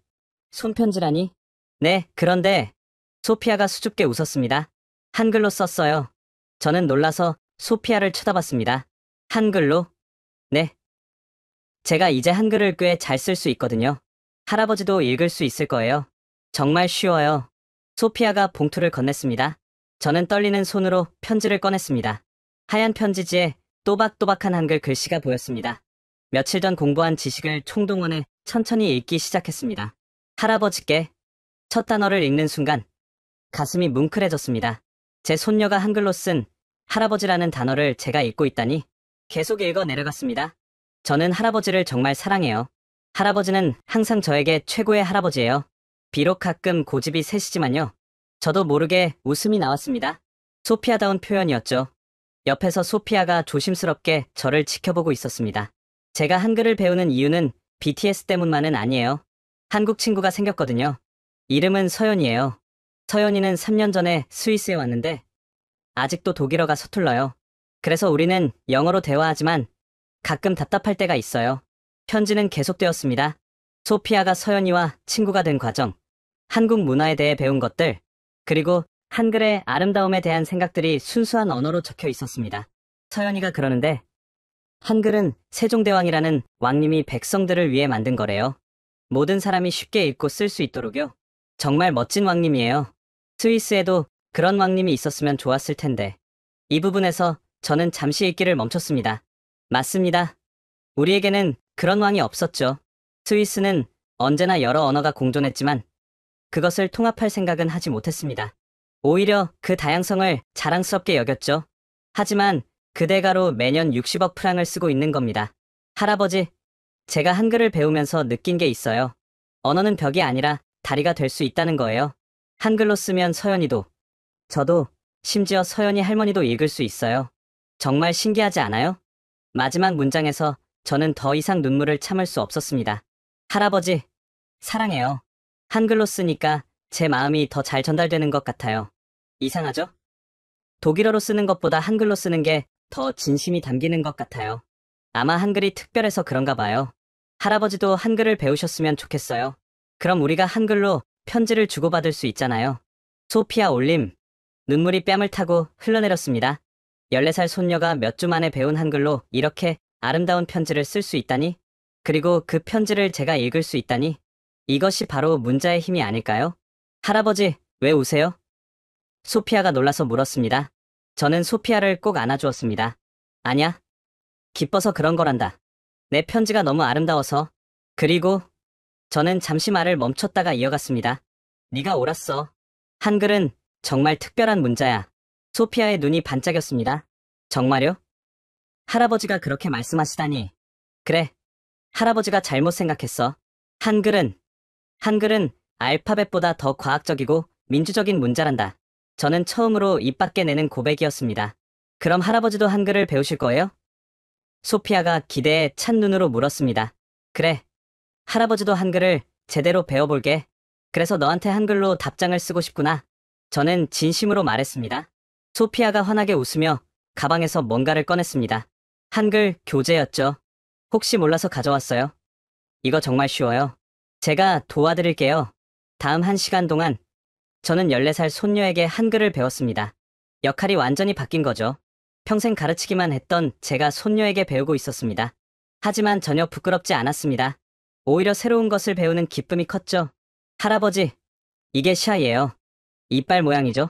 손편지라니? 네, 그런데 소피아가 수줍게 웃었습니다. 한글로 썼어요. 저는 놀라서 소피아를 쳐다봤습니다. 한글로? 네. 제가 이제 한글을 꽤 잘 쓸 수 있거든요. 할아버지도 읽을 수 있을 거예요. 정말 쉬워요. 소피아가 봉투를 건넸습니다. 저는 떨리는 손으로 편지를 꺼냈습니다. 하얀 편지지에 또박또박한 한글 글씨가 보였습니다. 며칠 전 공부한 지식을 총동원해 천천히 읽기 시작했습니다. 할아버지께 첫 단어를 읽는 순간 가슴이 뭉클해졌습니다. 제 손녀가 한글로 쓴 할아버지라는 단어를 제가 읽고 있다니 계속 읽어 내려갔습니다. 저는 할아버지를 정말 사랑해요. 할아버지는 항상 저에게 최고의 할아버지예요. 비록 가끔 고집이 세시지만요. 저도 모르게 웃음이 나왔습니다. 소피아다운 표현이었죠. 옆에서 소피아가 조심스럽게 저를 지켜보고 있었습니다. 제가 한글을 배우는 이유는 BTS 때문만은 아니에요. 한국 친구가 생겼거든요. 이름은 서연이에요. 서연이는 3년 전에 스위스에 왔는데 아직도 독일어가 서툴러요. 그래서 우리는 영어로 대화하지만 가끔 답답할 때가 있어요. 편지는 계속되었습니다. 소피아가 서연이와 친구가 된 과정, 한국 문화에 대해 배운 것들, 그리고 한글의 아름다움에 대한 생각들이 순수한 언어로 적혀 있었습니다. 서연이가 그러는데 한글은 세종대왕이라는 왕님이 백성들을 위해 만든 거래요. 모든 사람이 쉽게 읽고 쓸 수 있도록요. 정말 멋진 왕님이에요. 스위스에도 그런 왕님이 있었으면 좋았을 텐데. 이 부분에서 저는 잠시 읽기를 멈췄습니다. 맞습니다. 우리에게는 그런 왕이 없었죠. 스위스는 언제나 여러 언어가 공존했지만 그것을 통합할 생각은 하지 못했습니다. 오히려 그 다양성을 자랑스럽게 여겼죠. 하지만 그 대가로 매년 60억 프랑을 쓰고 있는 겁니다. 할아버지, 제가 한글을 배우면서 느낀 게 있어요. 언어는 벽이 아니라 다리가 될 수 있다는 거예요. 한글로 쓰면 서연이도, 저도, 심지어 서연이 할머니도 읽을 수 있어요. 정말 신기하지 않아요? 마지막 문장에서 저는 더 이상 눈물을 참을 수 없었습니다. 할아버지, 사랑해요. 한글로 쓰니까 제 마음이 더 잘 전달되는 것 같아요. 이상하죠? 독일어로 쓰는 것보다 한글로 쓰는 게 더 진심이 담기는 것 같아요. 아마 한글이 특별해서 그런가 봐요. 할아버지도 한글을 배우셨으면 좋겠어요. 그럼 우리가 한글로 편지를 주고받을 수 있잖아요. 소피아 올림. 눈물이 뺨을 타고 흘러내렸습니다. 14살 손녀가 몇 주 만에 배운 한글로 이렇게 아름다운 편지를 쓸 수 있다니? 그리고 그 편지를 제가 읽을 수 있다니? 이것이 바로 문자의 힘이 아닐까요? 할아버지, 왜 우세요? 소피아가 놀라서 물었습니다. 저는 소피아를 꼭 안아주었습니다. 아냐, 기뻐서 그런 거란다. 내 편지가 너무 아름다워서. 그리고 저는 잠시 말을 멈췄다가 이어갔습니다. 네가 옳았어. 한글은 정말 특별한 문자야. 소피아의 눈이 반짝였습니다. 정말요? 할아버지가 그렇게 말씀하시다니. 그래, 할아버지가 잘못 생각했어. 한글은 알파벳보다 더 과학적이고 민주적인 문자란다. 저는 처음으로 입 밖에 내는 고백이었습니다. 그럼 할아버지도 한글을 배우실 거예요? 소피아가 기대에 찬 눈으로 물었습니다. 그래, 할아버지도 한글을 제대로 배워볼게. 그래서 너한테 한글로 답장을 쓰고 싶구나. 저는 진심으로 말했습니다. 소피아가 환하게 웃으며 가방에서 뭔가를 꺼냈습니다. 한글 교재였죠. 혹시 몰라서 가져왔어요. 이거 정말 쉬워요. 제가 도와드릴게요. 다음 1시간 동안 저는 14살 손녀에게 한글을 배웠습니다. 역할이 완전히 바뀐 거죠. 평생 가르치기만 했던 제가 손녀에게 배우고 있었습니다. 하지만 전혀 부끄럽지 않았습니다. 오히려 새로운 것을 배우는 기쁨이 컸죠. 할아버지, 이게 샤이예요. 이빨 모양이죠.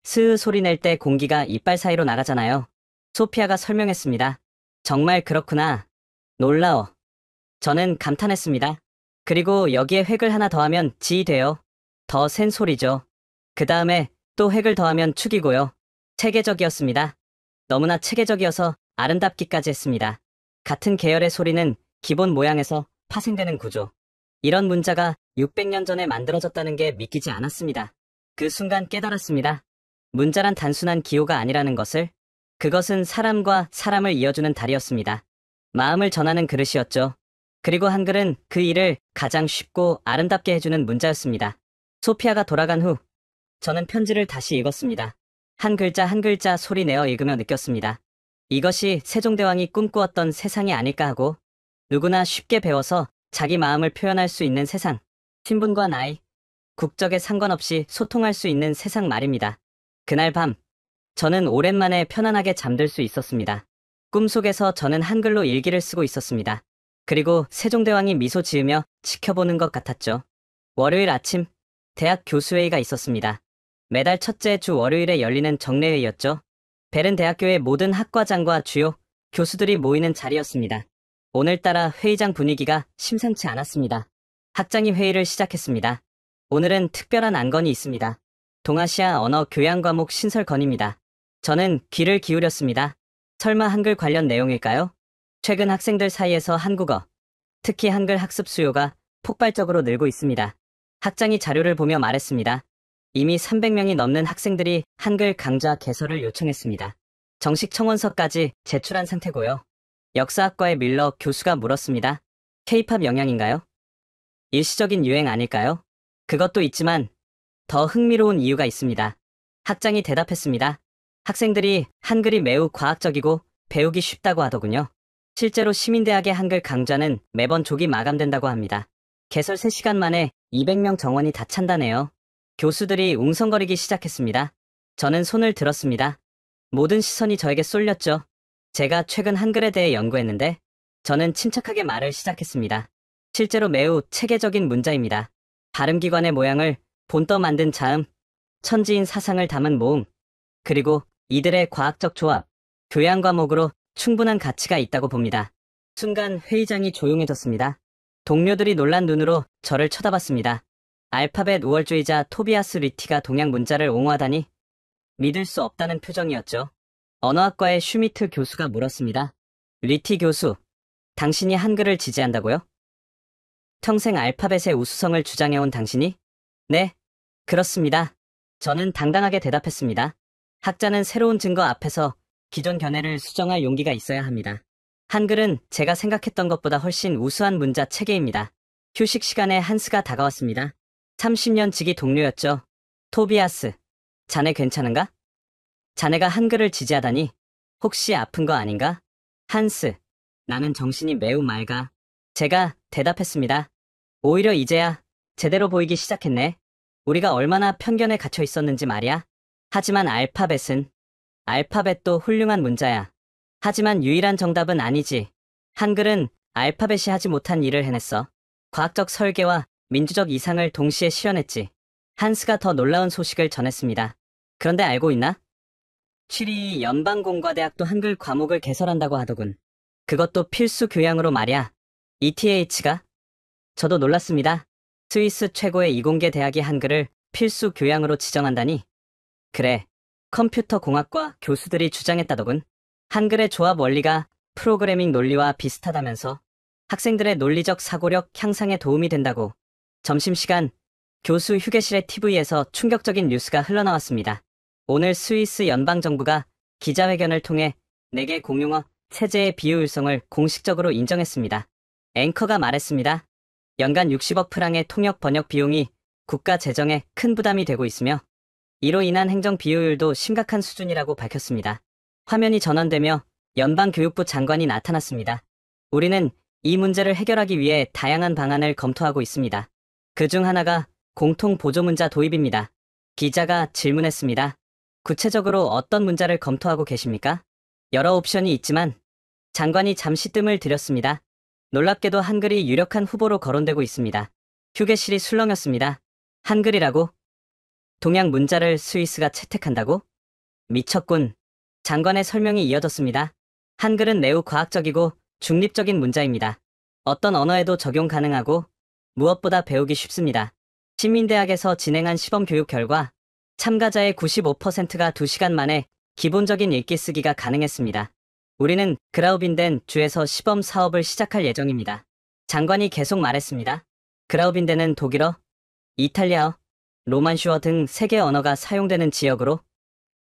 스으 소리 낼 때 공기가 이빨 사이로 나가잖아요. 소피아가 설명했습니다. 정말 그렇구나. 놀라워. 저는 감탄했습니다. 그리고 여기에 획을 하나 더하면 지 돼요. 더 센 소리죠. 그 다음에 또 획을 더하면 축이고요. 체계적이었습니다. 너무나 체계적이어서 아름답기까지 했습니다. 같은 계열의 소리는 기본 모양에서 파생되는 구조. 이런 문자가 600년 전에 만들어졌다는 게 믿기지 않았습니다. 그 순간 깨달았습니다. 문자란 단순한 기호가 아니라는 것을. 그것은 사람과 사람을 이어주는 다리였습니다. 마음을 전하는 그릇이었죠. 그리고 한글은 그 일을 가장 쉽고 아름답게 해주는 문자였습니다. 소피아가 돌아간 후 저는 편지를 다시 읽었습니다. 한 글자 한 글자 소리내어 읽으며 느꼈습니다. 이것이 세종대왕이 꿈꾸었던 세상이 아닐까 하고, 누구나 쉽게 배워서 자기 마음을 표현할 수 있는 세상, 신분과 나이, 국적에 상관없이 소통할 수 있는 세상 말입니다. 그날 밤 저는 오랜만에 편안하게 잠들 수 있었습니다. 꿈속에서 저는 한글로 일기를 쓰고 있었습니다. 그리고 세종대왕이 미소 지으며 지켜보는 것 같았죠. 월요일 아침, 대학 교수회의가 있었습니다. 매달 첫째 주 월요일에 열리는 정례회의였죠. 벨은 대학교의 모든 학과장과 주요 교수들이 모이는 자리였습니다. 오늘따라 회의장 분위기가 심상치 않았습니다. 학장이 회의를 시작했습니다. 오늘은 특별한 안건이 있습니다. 동아시아 언어 교양 과목 신설 건입니다. 저는 귀를 기울였습니다. 설마 한글 관련 내용일까요? 최근 학생들 사이에서 한국어, 특히 한글 학습 수요가 폭발적으로 늘고 있습니다. 학장이 자료를 보며 말했습니다. 이미 300명이 넘는 학생들이 한글 강좌 개설을 요청했습니다. 정식 청원서까지 제출한 상태고요. 역사학과의 밀러 교수가 물었습니다. K-팝 영향인가요? 일시적인 유행 아닐까요? 그것도 있지만 더 흥미로운 이유가 있습니다. 학장이 대답했습니다. 학생들이 한글이 매우 과학적이고 배우기 쉽다고 하더군요. 실제로 시민대학의 한글 강좌는 매번 조기 마감된다고 합니다. 개설 3시간 만에 200명 정원이 다 찬다네요. 교수들이 웅성거리기 시작했습니다. 저는 손을 들었습니다. 모든 시선이 저에게 쏠렸죠. 제가 최근 한글에 대해 연구했는데 저는 침착하게 말을 시작했습니다. 실제로 매우 체계적인 문자입니다. 발음기관의 모양을 본떠 만든 자음, 천지인 사상을 담은 모음, 그리고 이들의 과학적 조합, 교양 과목으로 충분한 가치가 있다고 봅니다. 순간 회의장이 조용해졌습니다. 동료들이 놀란 눈으로 저를 쳐다봤습니다. 알파벳 우월주의자 토비아스 리티가 동양 문자를 옹호하다니 믿을 수 없다는 표정이었죠. 언어학과의 슈미트 교수가 물었습니다. 리티 교수, 당신이 한글을 지지한다고요? 평생 알파벳의 우수성을 주장해온 당신이? 네, 그렇습니다. 저는 당당하게 대답했습니다. 학자는 새로운 증거 앞에서 기존 견해를 수정할 용기가 있어야 합니다. 한글은 제가 생각했던 것보다 훨씬 우수한 문자 체계입니다. 휴식 시간에 한스가 다가왔습니다. 30년 지기 동료였죠. 토비아스, 자네 괜찮은가? 자네가 한글을 지지하다니 혹시 아픈 거 아닌가? 한스, 나는 정신이 매우 맑아. 제가 대답했습니다. 오히려 이제야 제대로 보이기 시작했네. 우리가 얼마나 편견에 갇혀 있었는지 말이야. 하지만 알파벳도 훌륭한 문자야. 하지만 유일한 정답은 아니지. 한글은 알파벳이 하지 못한 일을 해냈어. 과학적 설계와 민주적 이상을 동시에 실현했지. 한스가 더 놀라운 소식을 전했습니다. 그런데 알고 있나? 취리 연방공과대학도 한글 과목을 개설한다고 하더군. 그것도 필수 교양으로 말이야. ETH가? 저도 놀랐습니다. 스위스 최고의 이공계 대학이 한글을 필수 교양으로 지정한다니. 그래, 컴퓨터 공학과 교수들이 주장했다더군. 한글의 조합 원리가 프로그래밍 논리와 비슷하다면서 학생들의 논리적 사고력 향상에 도움이 된다고. 점심시간, 교수 휴게실의 TV에서 충격적인 뉴스가 흘러나왔습니다. 오늘 스위스 연방정부가 기자회견을 통해 4개 공용어 체제의 비효율성을 공식적으로 인정했습니다. 앵커가 말했습니다. 연간 60억 프랑의 통역 번역 비용이 국가 재정에 큰 부담이 되고 있으며 이로 인한 행정 비효율도 심각한 수준이라고 밝혔습니다. 화면이 전환되며 연방교육부 장관이 나타났습니다. 우리는 이 문제를 해결하기 위해 다양한 방안을 검토하고 있습니다. 그중 하나가 공통보조문자 도입입니다. 기자가 질문했습니다. 구체적으로 어떤 문자를 검토하고 계십니까? 여러 옵션이 있지만 장관이 잠시 뜸을 들였습니다. 놀랍게도 한글이 유력한 후보로 거론되고 있습니다. 휴게실이 술렁였습니다. 한글이라고? 동양 문자를 스위스가 채택한다고? 미쳤군. 장관의 설명이 이어졌습니다. 한글은 매우 과학적이고 중립적인 문자입니다. 어떤 언어에도 적용 가능하고 무엇보다 배우기 쉽습니다. 시민대학에서 진행한 시범 교육 결과 참가자의 95%가 2시간 만에 기본적인 읽기 쓰기가 가능했습니다. 우리는 그라우빈덴 주에서 시범 사업을 시작할 예정입니다. 장관이 계속 말했습니다. 그라우빈덴은 독일어, 이탈리아어, 로만슈어 등 3개 언어가 사용되는 지역으로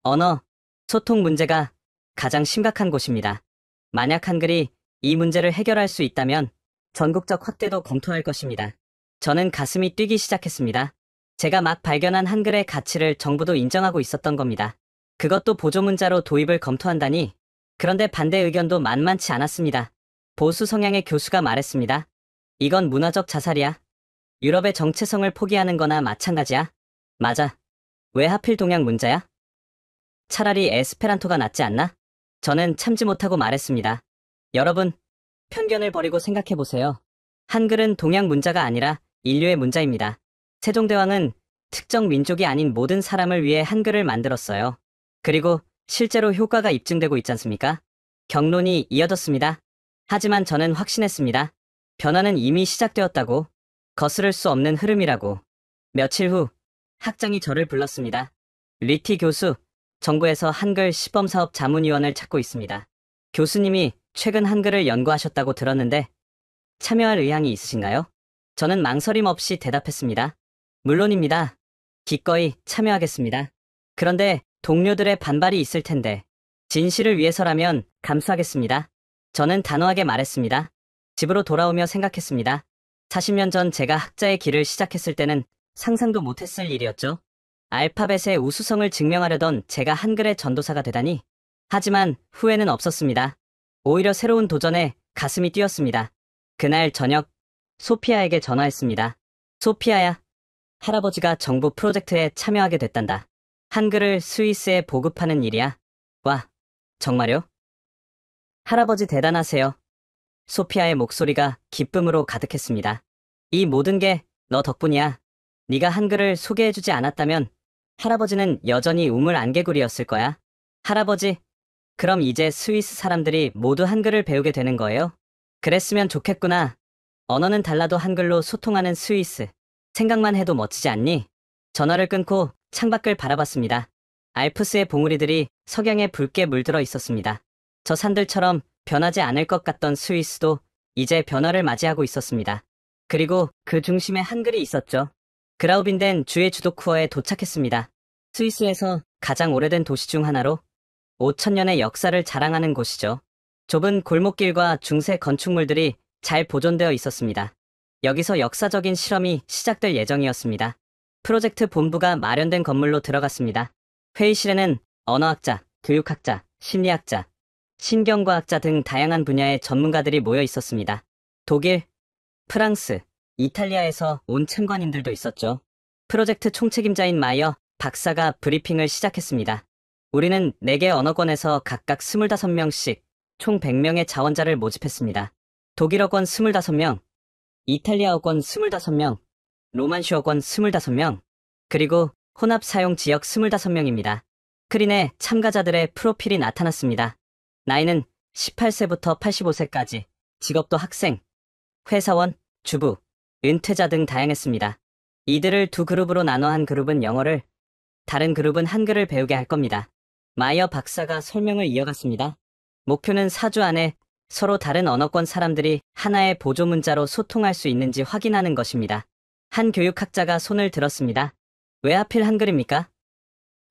언어, 소통 문제가 가장 심각한 곳입니다. 만약 한글이 이 문제를 해결할 수 있다면 전국적 확대도 검토할 것입니다. 저는 가슴이 뛰기 시작했습니다. 제가 막 발견한 한글의 가치를 정부도 인정하고 있었던 겁니다. 그것도 보조문자로 도입을 검토한다니. 그런데 반대 의견도 만만치 않았습니다. 보수 성향의 교수가 말했습니다. 이건 문화적 자살이야. 유럽의 정체성을 포기하는 거나 마찬가지야. 맞아. 왜 하필 동양 문자야? 차라리 에스페란토가 낫지 않나? 저는 참지 못하고 말했습니다. 여러분, 편견을 버리고 생각해보세요. 한글은 동양 문자가 아니라 인류의 문자입니다. 세종대왕은 특정 민족이 아닌 모든 사람을 위해 한글을 만들었어요. 그리고 실제로 효과가 입증되고 있지 않습니까? 경론이 이어졌습니다. 하지만 저는 확신했습니다. 변화는 이미 시작되었다고. 거스를 수 없는 흐름이라고. 며칠 후 학장이 저를 불렀습니다. 리티 교수, 정부에서 한글 시범사업 자문위원을 찾고 있습니다. 교수님이 최근 한글을 연구하셨다고 들었는데 참여할 의향이 있으신가요? 저는 망설임 없이 대답했습니다. 물론입니다. 기꺼이 참여하겠습니다. 그런데 동료들의 반발이 있을 텐데 진실을 위해서라면 감수하겠습니다. 저는 단호하게 말했습니다. 집으로 돌아오며 생각했습니다. 40년 전 제가 학자의 길을 시작했을 때는 상상도 못했을 일이었죠. 알파벳의 우수성을 증명하려던 제가 한글의 전도사가 되다니. 하지만 후회는 없었습니다. 오히려 새로운 도전에 가슴이 뛰었습니다. 그날 저녁 소피아에게 전화했습니다. 소피아야, 할아버지가 정부 프로젝트에 참여하게 됐단다. 한글을 스위스에 보급하는 일이야. 와, 정말요? 할아버지 대단하세요. 소피아의 목소리가 기쁨으로 가득했습니다. 이 모든 게 너 덕분이야. 네가 한글을 소개해주지 않았다면 할아버지는 여전히 우물안개구리였을 거야. 할아버지, 그럼 이제 스위스 사람들이 모두 한글을 배우게 되는 거예요? 그랬으면 좋겠구나. 언어는 달라도 한글로 소통하는 스위스. 생각만 해도 멋지지 않니? 전화를 끊고 창밖을 바라봤습니다. 알프스의 봉우리들이 석양에 붉게 물들어 있었습니다. 저 산들처럼 변하지 않을 것 같던 스위스도 이제 변화를 맞이하고 있었습니다. 그리고 그 중심에 한글이 있었죠. 그라우빈덴 주의 주도쿠어에 도착했습니다. 스위스에서 가장 오래된 도시 중 하나로 5,000년의 역사를 자랑하는 곳이죠. 좁은 골목길과 중세 건축물들이 잘 보존되어 있었습니다. 여기서 역사적인 실험이 시작될 예정이었습니다. 프로젝트 본부가 마련된 건물로 들어갔습니다. 회의실에는 언어학자, 교육학자, 심리학자, 신경과학자 등 다양한 분야의 전문가들이 모여 있었습니다. 독일, 프랑스, 이탈리아에서 온 참관인들도 있었죠. 프로젝트 총책임자인 마이어 박사가 브리핑을 시작했습니다. 우리는 4개 언어권에서 각각 25명씩 총 100명의 자원자를 모집했습니다. 독일어권 25명, 이탈리아어권 25명, 로만슈어권 25명, 그리고 혼합 사용 지역 25명입니다. 스크린에 참가자들의 프로필이 나타났습니다. 나이는 18세부터 85세까지, 직업도 학생, 회사원, 주부, 은퇴자 등 다양했습니다. 이들을 두 그룹으로 나눠 한 그룹은 영어를, 다른 그룹은 한글을 배우게 할 겁니다. 마이어 박사가 설명을 이어갔습니다. 목표는 4주 안에 서로 다른 언어권 사람들이 하나의 보조문자로 소통할 수 있는지 확인하는 것입니다. 한 교육학자가 손을 들었습니다. 왜 하필 한글입니까?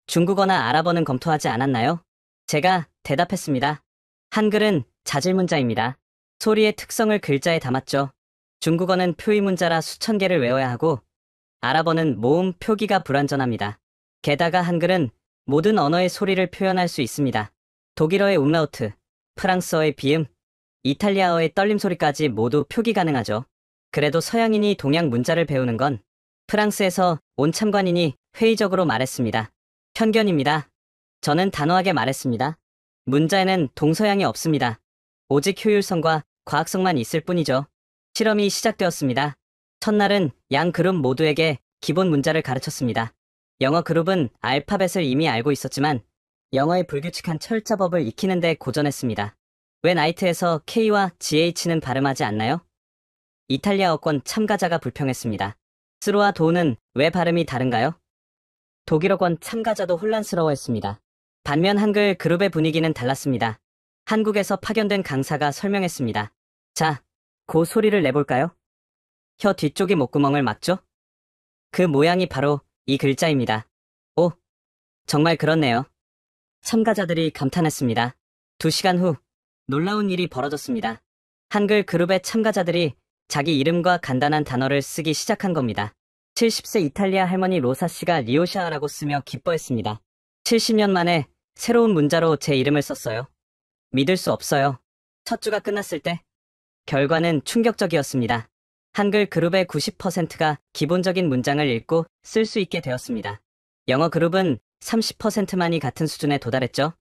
중국어나 아랍어는 검토하지 않았나요? 제가 대답했습니다. 한글은 자질문자입니다. 소리의 특성을 글자에 담았죠. 중국어는 표의문자라 수천 개를 외워야 하고 아랍어는 모음 표기가 불완전합니다. 게다가 한글은 모든 언어의 소리를 표현할 수 있습니다. 독일어의 umlaut, 프랑스어의 비음, 이탈리아어의 떨림 소리까지 모두 표기 가능하죠. 그래도 서양인이 동양 문자를 배우는 건 프랑스에서 온 참관인이 회의적으로 말했습니다. 편견입니다. 저는 단호하게 말했습니다. 문자에는 동서양이 없습니다. 오직 효율성과 과학성만 있을 뿐이죠. 실험이 시작되었습니다. 첫날은 양 그룹 모두에게 기본 문자를 가르쳤습니다. 영어 그룹은 알파벳을 이미 알고 있었지만 영어의 불규칙한 철자법을 익히는데 고전했습니다. 왜 나이트에서 K와 GH는 발음하지 않나요? 이탈리아어권 참가자가 불평했습니다. 스로와 도우는 왜 발음이 다른가요? 독일어권 참가자도 혼란스러워했습니다. 반면 한글 그룹의 분위기는 달랐습니다. 한국에서 파견된 강사가 설명했습니다. 자, 고 소리를 내볼까요? 혀 뒤쪽이 목구멍을 막죠? 그 모양이 바로 이 글자입니다. 오, 정말 그렇네요. 참가자들이 감탄했습니다. 2시간 후 놀라운 일이 벌어졌습니다. 한글 그룹의 참가자들이 자기 이름과 간단한 단어를 쓰기 시작한 겁니다. 70세 이탈리아 할머니 로사 씨가 리오샤라고 쓰며 기뻐했습니다. 70년 만에 새로운 문자로 제 이름을 썼어요. 믿을 수 없어요. 첫 주가 끝났을 때 결과는 충격적이었습니다. 한글 그룹의 90%가 기본적인 문장을 읽고 쓸 수 있게 되었습니다. 영어 그룹은 30%만이 같은 수준에 도달했죠.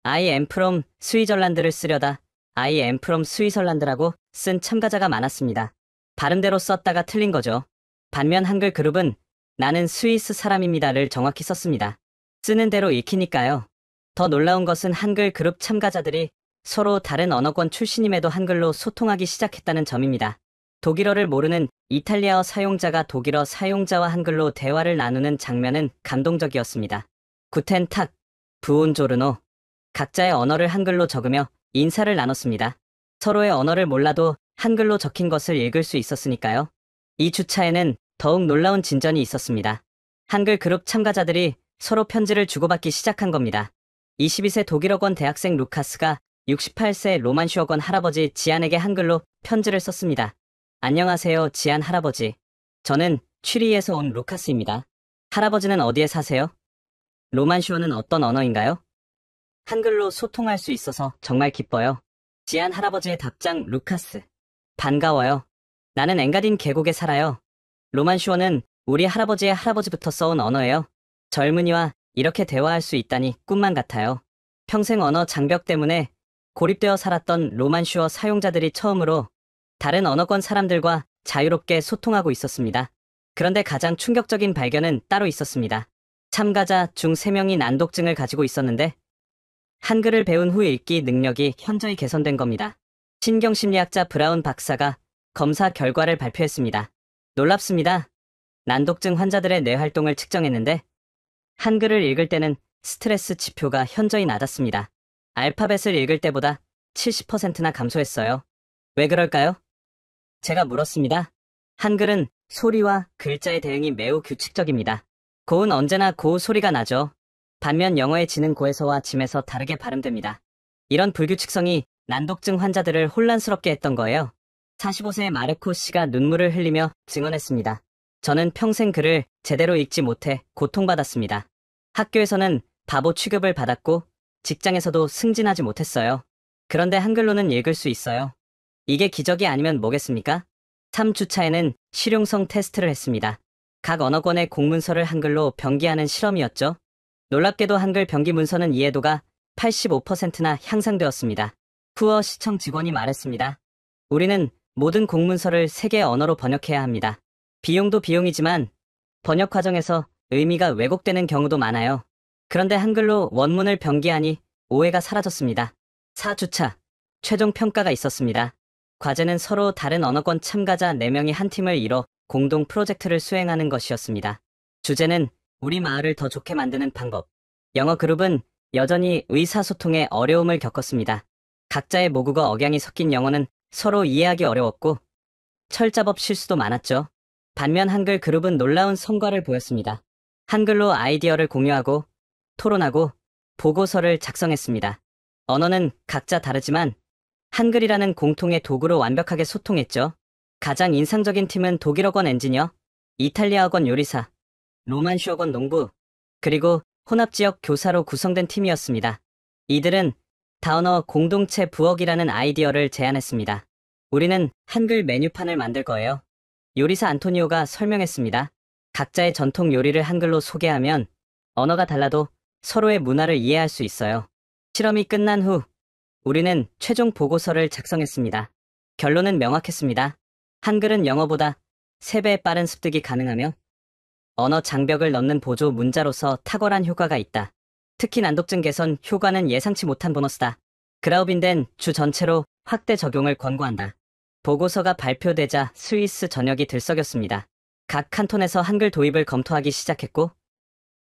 I am from 스위저란드를 쓰려다 I am from 스위설란드라고 쓴 참가자가 많았습니다. 발음대로 썼다가 틀린 거죠. 반면 한글 그룹은 나는 스위스 사람입니다를 정확히 썼습니다. 쓰는 대로 읽히니까요. 더 놀라운 것은 한글 그룹 참가자들이 서로 다른 언어권 출신임에도 한글로 소통하기 시작했다는 점입니다. 독일어를 모르는 이탈리아어 사용자가 독일어 사용자와 한글로 대화를 나누는 장면은 감동적이었습니다. 구텐 탁, 부온조르노. 각자의 언어를 한글로 적으며 인사를 나눴습니다. 서로의 언어를 몰라도 한글로 적힌 것을 읽을 수 있었으니까요. 이 주차에는 더욱 놀라운 진전이 있었습니다. 한글 그룹 참가자들이 서로 편지를 주고받기 시작한 겁니다. 22세 독일어권 대학생 루카스가 68세 로만슈어권 할아버지 지안에게 한글로 편지를 썼습니다. 안녕하세요, 지안 할아버지. 저는 취리히에서 온 루카스입니다. 할아버지는 어디에 사세요? 로만슈어는 어떤 언어인가요? 한글로 소통할 수 있어서 정말 기뻐요. 지안 할아버지의 답장 루카스. 반가워요. 나는 엔가딘 계곡에 살아요. 로만슈어는 우리 할아버지의 할아버지부터 써온 언어예요. 젊은이와 이렇게 대화할 수 있다니 꿈만 같아요. 평생 언어 장벽 때문에 고립되어 살았던 로만슈어 사용자들이 처음으로 다른 언어권 사람들과 자유롭게 소통하고 있었습니다. 그런데 가장 충격적인 발견은 따로 있었습니다. 참가자 중 3명이 난독증을 가지고 있었는데 한글을 배운 후 읽기 능력이 현저히 개선된 겁니다. 신경심리학자 브라운 박사가 검사 결과를 발표했습니다. 놀랍습니다. 난독증 환자들의 뇌 활동을 측정했는데 한글을 읽을 때는 스트레스 지표가 현저히 낮았습니다. 알파벳을 읽을 때보다 70%나 감소했어요. 왜 그럴까요? 제가 물었습니다. 한글은 소리와 글자의 대응이 매우 규칙적입니다. 고은 언제나 고 소리가 나죠. 반면 영어의 지는 고에서와 짐에서 다르게 발음됩니다. 이런 불규칙성이 난독증 환자들을 혼란스럽게 했던 거예요. 45세의 마르코 씨가 눈물을 흘리며 증언했습니다. 저는 평생 글을 제대로 읽지 못해 고통받았습니다. 학교에서는 바보 취급을 받았고 직장에서도 승진하지 못했어요. 그런데 한글로는 읽을 수 있어요. 이게 기적이 아니면 뭐겠습니까? 3주차에는 실용성 테스트를 했습니다. 각 언어권의 공문서를 한글로 병기하는 실험이었죠. 놀랍게도 한글 병기 문서는 이해도가 85%나 향상되었습니다. 후어 시청 직원이 말했습니다. 우리는 모든 공문서를 3개 언어로 번역해야 합니다. 비용도 비용이지만 번역 과정에서 의미가 왜곡되는 경우도 많아요. 그런데 한글로 원문을 병기하니 오해가 사라졌습니다. 4주차, 최종 평가가 있었습니다. 과제는 서로 다른 언어권 참가자 4명이 한 팀을 이뤄 공동 프로젝트를 수행하는 것이었습니다. 주제는 우리 마을을 더 좋게 만드는 방법. 영어 그룹은 여전히 의사소통에 어려움을 겪었습니다. 각자의 모국어 억양이 섞인 영어는 서로 이해하기 어려웠고 철자법 실수도 많았죠. 반면 한글 그룹은 놀라운 성과를 보였습니다. 한글로 아이디어를 공유하고 토론하고 보고서를 작성했습니다. 언어는 각자 다르지만 한글이라는 공통의 도구로 완벽하게 소통했죠. 가장 인상적인 팀은 독일어권 엔지니어, 이탈리아어권 요리사, 로만슈어권 농부, 그리고 혼합지역 교사로 구성된 팀이었습니다. 이들은 다언어 공동체 부엌이라는 아이디어를 제안했습니다. 우리는 한글 메뉴판을 만들 거예요. 요리사 안토니오가 설명했습니다. 각자의 전통 요리를 한글로 소개하면 언어가 달라도 서로의 문화를 이해할 수 있어요. 실험이 끝난 후 우리는 최종 보고서를 작성했습니다. 결론은 명확했습니다. 한글은 영어보다 3배 빠른 습득이 가능하며 언어 장벽을 넘는 보조 문자로서 탁월한 효과가 있다. 특히 난독증 개선 효과는 예상치 못한 보너스다. 그라우빈덴 주 전체로 확대 적용을 권고한다. 보고서가 발표되자 스위스 전역이 들썩였습니다. 각 칸톤에서 한글 도입을 검토하기 시작했고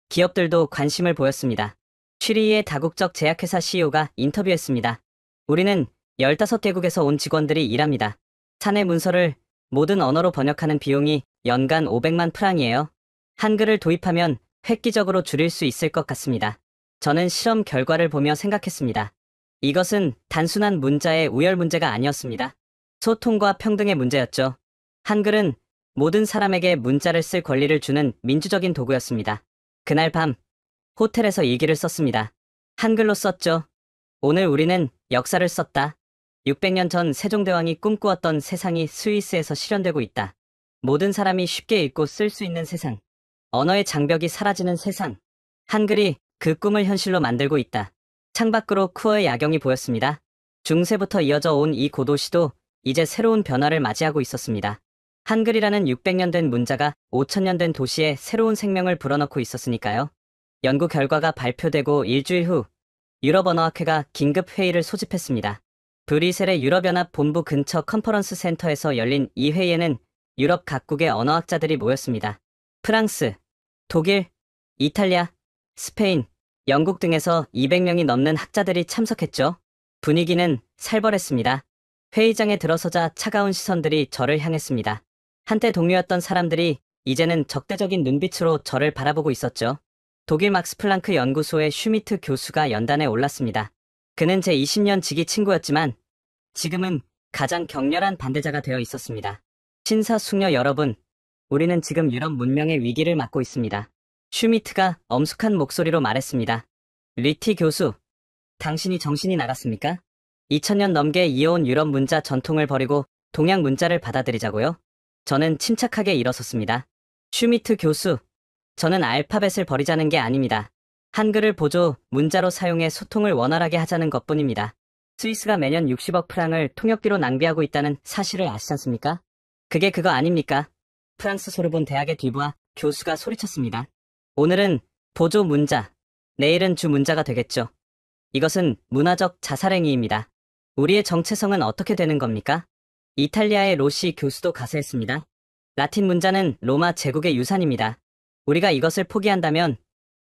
기업들도 관심을 보였습니다. 취리히의 다국적 제약회사 CEO가 인터뷰했습니다. 우리는 15개국에서 온 직원들이 일합니다. 사내 문서를 모든 언어로 번역하는 비용이 연간 500만 프랑이에요. 한글을 도입하면 획기적으로 줄일 수 있을 것 같습니다. 저는 실험 결과를 보며 생각했습니다. 이것은 단순한 문자의 우열 문제가 아니었습니다. 소통과 평등의 문제였죠. 한글은 모든 사람에게 문자를 쓸 권리를 주는 민주적인 도구였습니다. 그날 밤 호텔에서 일기를 썼습니다. 한글로 썼죠. 오늘 우리는 역사를 썼다. 600년 전 세종대왕이 꿈꾸었던 세상이 스위스에서 실현되고 있다. 모든 사람이 쉽게 읽고 쓸 수 있는 세상. 언어의 장벽이 사라지는 세상. 한글이 그 꿈을 현실로 만들고 있다. 창밖으로 쿠어의 야경이 보였습니다. 중세부터 이어져 온 이 고도시도 이제 새로운 변화를 맞이하고 있었습니다. 한글이라는 600년 된 문자가 5000년 된 도시에 새로운 생명을 불어넣고 있었으니까요. 연구 결과가 발표되고 일주일 후 유럽언어학회가 긴급 회의를 소집했습니다. 브뤼셀의 유럽연합 본부 근처 컨퍼런스 센터에서 열린 이 회의에는 유럽 각국의 언어학자들이 모였습니다. 프랑스, 독일, 이탈리아, 스페인, 영국 등에서 200명이 넘는 학자들이 참석했죠. 분위기는 살벌했습니다. 회의장에 들어서자 차가운 시선들이 저를 향했습니다. 한때 동료였던 사람들이 이제는 적대적인 눈빛으로 저를 바라보고 있었죠. 독일 막스 플랑크 연구소의 슈미트 교수가 연단에 올랐습니다. 그는 제 20년 지기 친구였지만 지금은 가장 격렬한 반대자가 되어 있었습니다. 신사숙녀 여러분, 우리는 지금 유럽 문명의 위기를 맞고 있습니다. 슈미트가 엄숙한 목소리로 말했습니다. 리티 교수, 당신이 정신이 나갔습니까? 2000년 넘게 이어온 유럽 문자 전통을 버리고 동양 문자를 받아들이자고요? 저는 침착하게 일어섰습니다. 슈미트 교수, 저는 알파벳을 버리자는 게 아닙니다. 한글을 보조 문자로 사용해 소통을 원활하게 하자는 것뿐입니다. 스위스가 매년 60억 프랑을 통역비로 낭비하고 있다는 사실을 아시지 않습니까? 그게 그거 아닙니까? 프랑스 소르본 대학의 듀부아 교수가 소리쳤습니다. 오늘은 보조 문자, 내일은 주 문자가 되겠죠. 이것은 문화적 자살행위입니다. 우리의 정체성은 어떻게 되는 겁니까? 이탈리아의 로시 교수도 가세했습니다. 라틴 문자는 로마 제국의 유산입니다. 우리가 이것을 포기한다면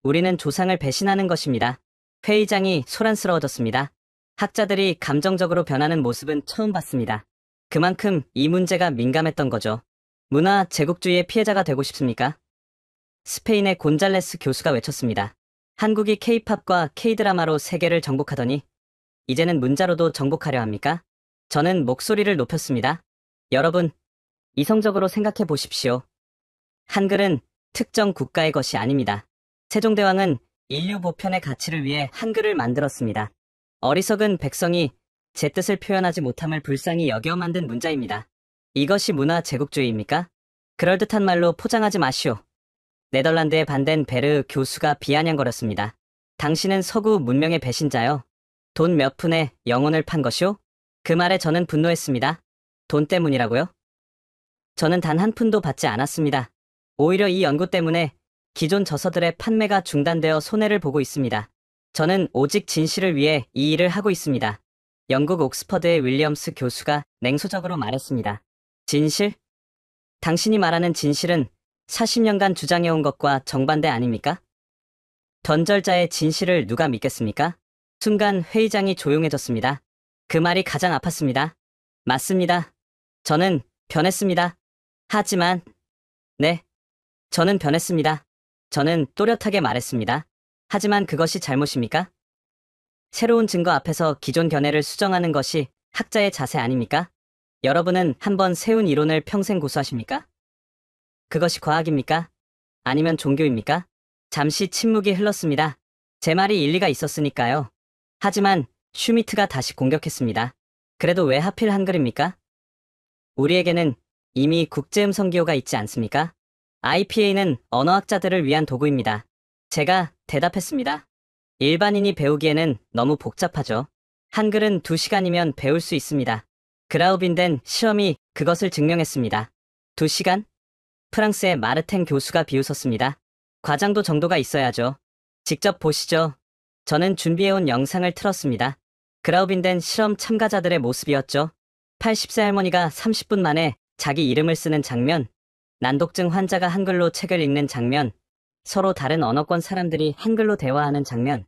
우리는 조상을 배신하는 것입니다. 회의장이 소란스러워졌습니다. 학자들이 감정적으로 변하는 모습은 처음 봤습니다. 그만큼 이 문제가 민감했던 거죠. 문화 제국주의의 피해자가 되고 싶습니까? 스페인의 곤잘레스 교수가 외쳤습니다. 한국이 K-팝과 K-드라마로 세계를 정복하더니 이제는 문자로도 정복하려 합니까? 저는 목소리를 높였습니다. 여러분, 이성적으로 생각해 보십시오. 한글은 특정 국가의 것이 아닙니다. 세종대왕은 인류 보편의 가치를 위해 한글을 만들었습니다. 어리석은 백성이 제 뜻을 표현하지 못함을 불쌍히 여겨 만든 문자입니다. 이것이 문화 제국주의입니까? 그럴듯한 말로 포장하지 마시오. 네덜란드의 반덴 베르 교수가 비아냥거렸습니다. 당신은 서구 문명의 배신자요. 돈 몇 푼에 영혼을 판 것이오? 그 말에 저는 분노했습니다. 돈 때문이라고요? 저는 단 한 푼도 받지 않았습니다. 오히려 이 연구 때문에 기존 저서들의 판매가 중단되어 손해를 보고 있습니다. 저는 오직 진실을 위해 이 일을 하고 있습니다. 영국 옥스퍼드의 윌리엄스 교수가 냉소적으로 말했습니다. 진실? 당신이 말하는 진실은 40년간 주장해온 것과 정반대 아닙니까? 던절자의 진실을 누가 믿겠습니까? 순간 회의장이 조용해졌습니다. 그 말이 가장 아팠습니다. 맞습니다. 저는 변했습니다. 하지만, 네, 저는 변했습니다. 저는 또렷하게 말했습니다. 하지만 그것이 잘못입니까? 새로운 증거 앞에서 기존 견해를 수정하는 것이 학자의 자세 아닙니까? 여러분은 한번 세운 이론을 평생 고수하십니까? 그것이 과학입니까? 아니면 종교입니까? 잠시 침묵이 흘렀습니다. 제 말이 일리가 있었으니까요. 하지만 슈미트가 다시 공격했습니다. 그래도 왜 하필 한글입니까? 우리에게는 이미 국제음성기호가 있지 않습니까? IPA는 언어학자들을 위한 도구입니다. 제가 대답했습니다. 일반인이 배우기에는 너무 복잡하죠. 한글은 2시간이면 배울 수 있습니다. 그라우빈덴 실험이 그것을 증명했습니다. 2시간? 프랑스의 마르탱 교수가 비웃었습니다. 과장도 정도가 있어야죠. 직접 보시죠. 저는 준비해온 영상을 틀었습니다. 그라우빈덴 실험 참가자들의 모습이었죠. 80세 할머니가 30분 만에 자기 이름을 쓰는 장면, 난독증 환자가 한글로 책을 읽는 장면, 서로 다른 언어권 사람들이 한글로 대화하는 장면.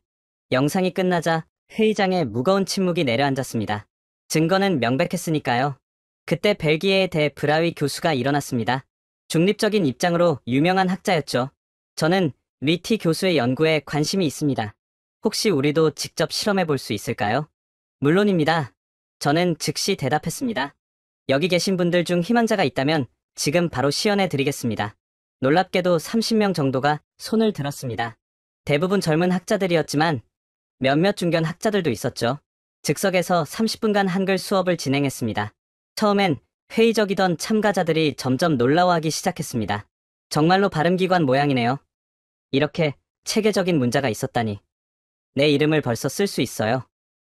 영상이 끝나자 회의장에 무거운 침묵이 내려앉았습니다. 증거는 명백했으니까요. 그때 벨기에의 대 브라위 교수가 일어났습니다. 중립적인 입장으로 유명한 학자였죠. 저는 리티 교수의 연구에 관심이 있습니다. 혹시 우리도 직접 실험해 볼 수 있을까요? 물론입니다. 저는 즉시 대답했습니다. 여기 계신 분들 중 희망자가 있다면 지금 바로 시연해 드리겠습니다. 놀랍게도 30명 정도가 손을 들었습니다. 대부분 젊은 학자들이었지만 몇몇 중견 학자들도 있었죠. 즉석에서 30분간 한글 수업을 진행했습니다. 처음엔 회의적이던 참가자들이 점점 놀라워하기 시작했습니다. 정말로 발음기관 모양이네요. 이렇게 체계적인 문자가 있었다니. 내 이름을 벌써 쓸 수 있어요.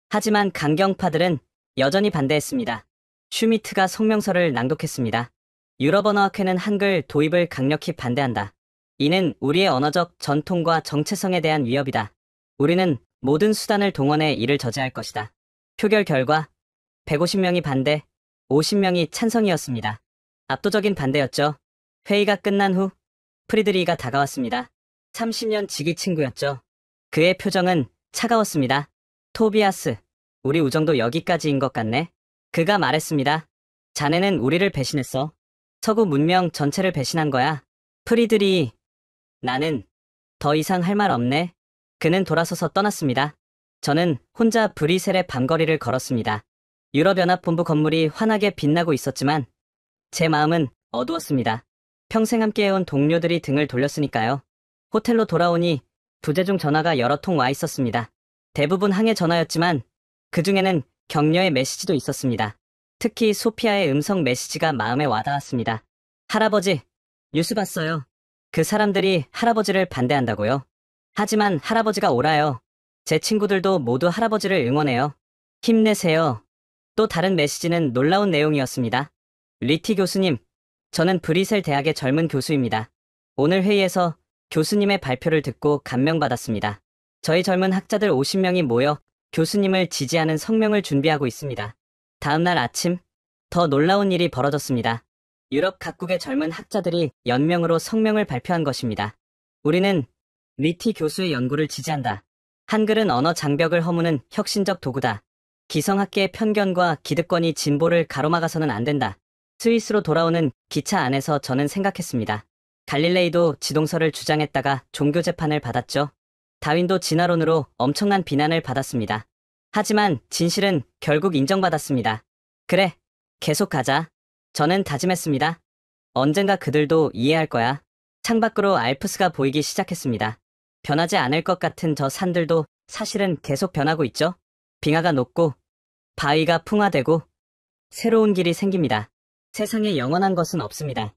하지만 강경파들은 여전히 반대했습니다. 슈미트가 성명서를 낭독했습니다. 유럽언어학회는 한글 도입을 강력히 반대한다. 이는 우리의 언어적 전통과 정체성에 대한 위협이다. 우리는 모든 수단을 동원해 이를 저지할 것이다. 표결 결과 150명이 반대, 50명이 찬성이었습니다. 압도적인 반대였죠. 회의가 끝난 후 프리드리히가 다가왔습니다. 30년 지기 친구였죠. 그의 표정은 차가웠습니다. 토비아스, 우리 우정도 여기까지인 것 같네. 그가 말했습니다. 자네는 우리를 배신했어. 서구 문명 전체를 배신한 거야. 프리드리히, 나는 더 이상 할 말 없네. 그는 돌아서서 떠났습니다. 저는 혼자 브뤼셀의 밤거리를 걸었습니다. 유럽연합본부 건물이 환하게 빛나고 있었지만 제 마음은 어두웠습니다. 평생 함께해온 동료들이 등을 돌렸으니까요. 호텔로 돌아오니 부재중 전화가 여러 통 와 있었습니다. 대부분 항해 전화였지만 그중에는 격려의 메시지도 있었습니다. 특히 소피아의 음성 메시지가 마음에 와닿았습니다. 할아버지, 뉴스 봤어요. 그 사람들이 할아버지를 반대한다고요. 하지만 할아버지가 옳아요. 제 친구들도 모두 할아버지를 응원해요. 힘내세요. 또 다른 메시지는 놀라운 내용이었습니다. 리티 교수님, 저는 브뤼셀 대학의 젊은 교수입니다. 오늘 회의에서 교수님의 발표를 듣고 감명받았습니다. 저희 젊은 학자들 50명이 모여 교수님을 지지하는 성명을 준비하고 있습니다. 다음 날 아침, 더 놀라운 일이 벌어졌습니다. 유럽 각국의 젊은 학자들이 연명으로 성명을 발표한 것입니다. 우리는 리티 교수의 연구를 지지한다. 한글은 언어 장벽을 허무는 혁신적 도구다. 기성학계의 편견과 기득권이 진보를 가로막아서는 안 된다. 스위스로 돌아오는 기차 안에서 저는 생각했습니다. 갈릴레이도 지동설을 주장했다가 종교 재판을 받았죠. 다윈도 진화론으로 엄청난 비난을 받았습니다. 하지만 진실은 결국 인정받았습니다. 그래, 계속 가자. 저는 다짐했습니다. 언젠가 그들도 이해할 거야. 창밖으로 알프스가 보이기 시작했습니다. 변하지 않을 것 같은 저 산들도 사실은 계속 변하고 있죠. 빙하가 녹고 바위가 풍화되고 새로운 길이 생깁니다. 세상에 영원한 것은 없습니다.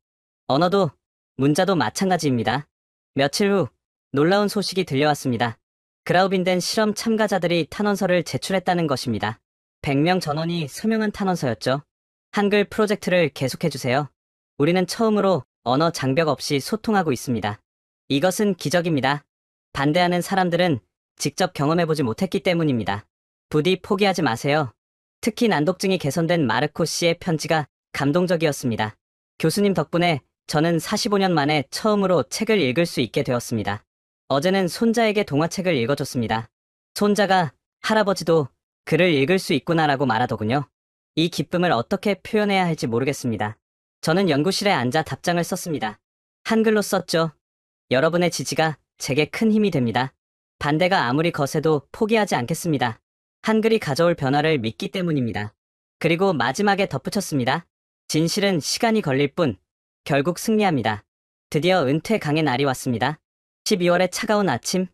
언어도 문자도 마찬가지입니다. 며칠 후 놀라운 소식이 들려왔습니다. 그라우빈덴 실험 참가자들이 탄원서를 제출했다는 것입니다. 100명 전원이 서명한 탄원서였죠. 한글 프로젝트를 계속해주세요. 우리는 처음으로 언어 장벽 없이 소통하고 있습니다. 이것은 기적입니다. 반대하는 사람들은 직접 경험해보지 못했기 때문입니다. 부디 포기하지 마세요. 특히 난독증이 개선된 마르코 씨의 편지가 감동적이었습니다. 교수님 덕분에 저는 45년 만에 처음으로 책을 읽을 수 있게 되었습니다. 어제는 손자에게 동화책을 읽어줬습니다. 손자가 할아버지도 글을 읽을 수 있구나라고 말하더군요. 이 기쁨을 어떻게 표현해야 할지 모르겠습니다. 저는 연구실에 앉아 답장을 썼습니다. 한글로 썼죠. 여러분의 지지가 제게 큰 힘이 됩니다. 반대가 아무리 거세도 포기하지 않겠습니다. 한글이 가져올 변화를 믿기 때문입니다. 그리고 마지막에 덧붙였습니다. 진실은 시간이 걸릴 뿐 결국 승리합니다. 드디어 은퇴 강의 날이 왔습니다. 12월의 차가운 아침,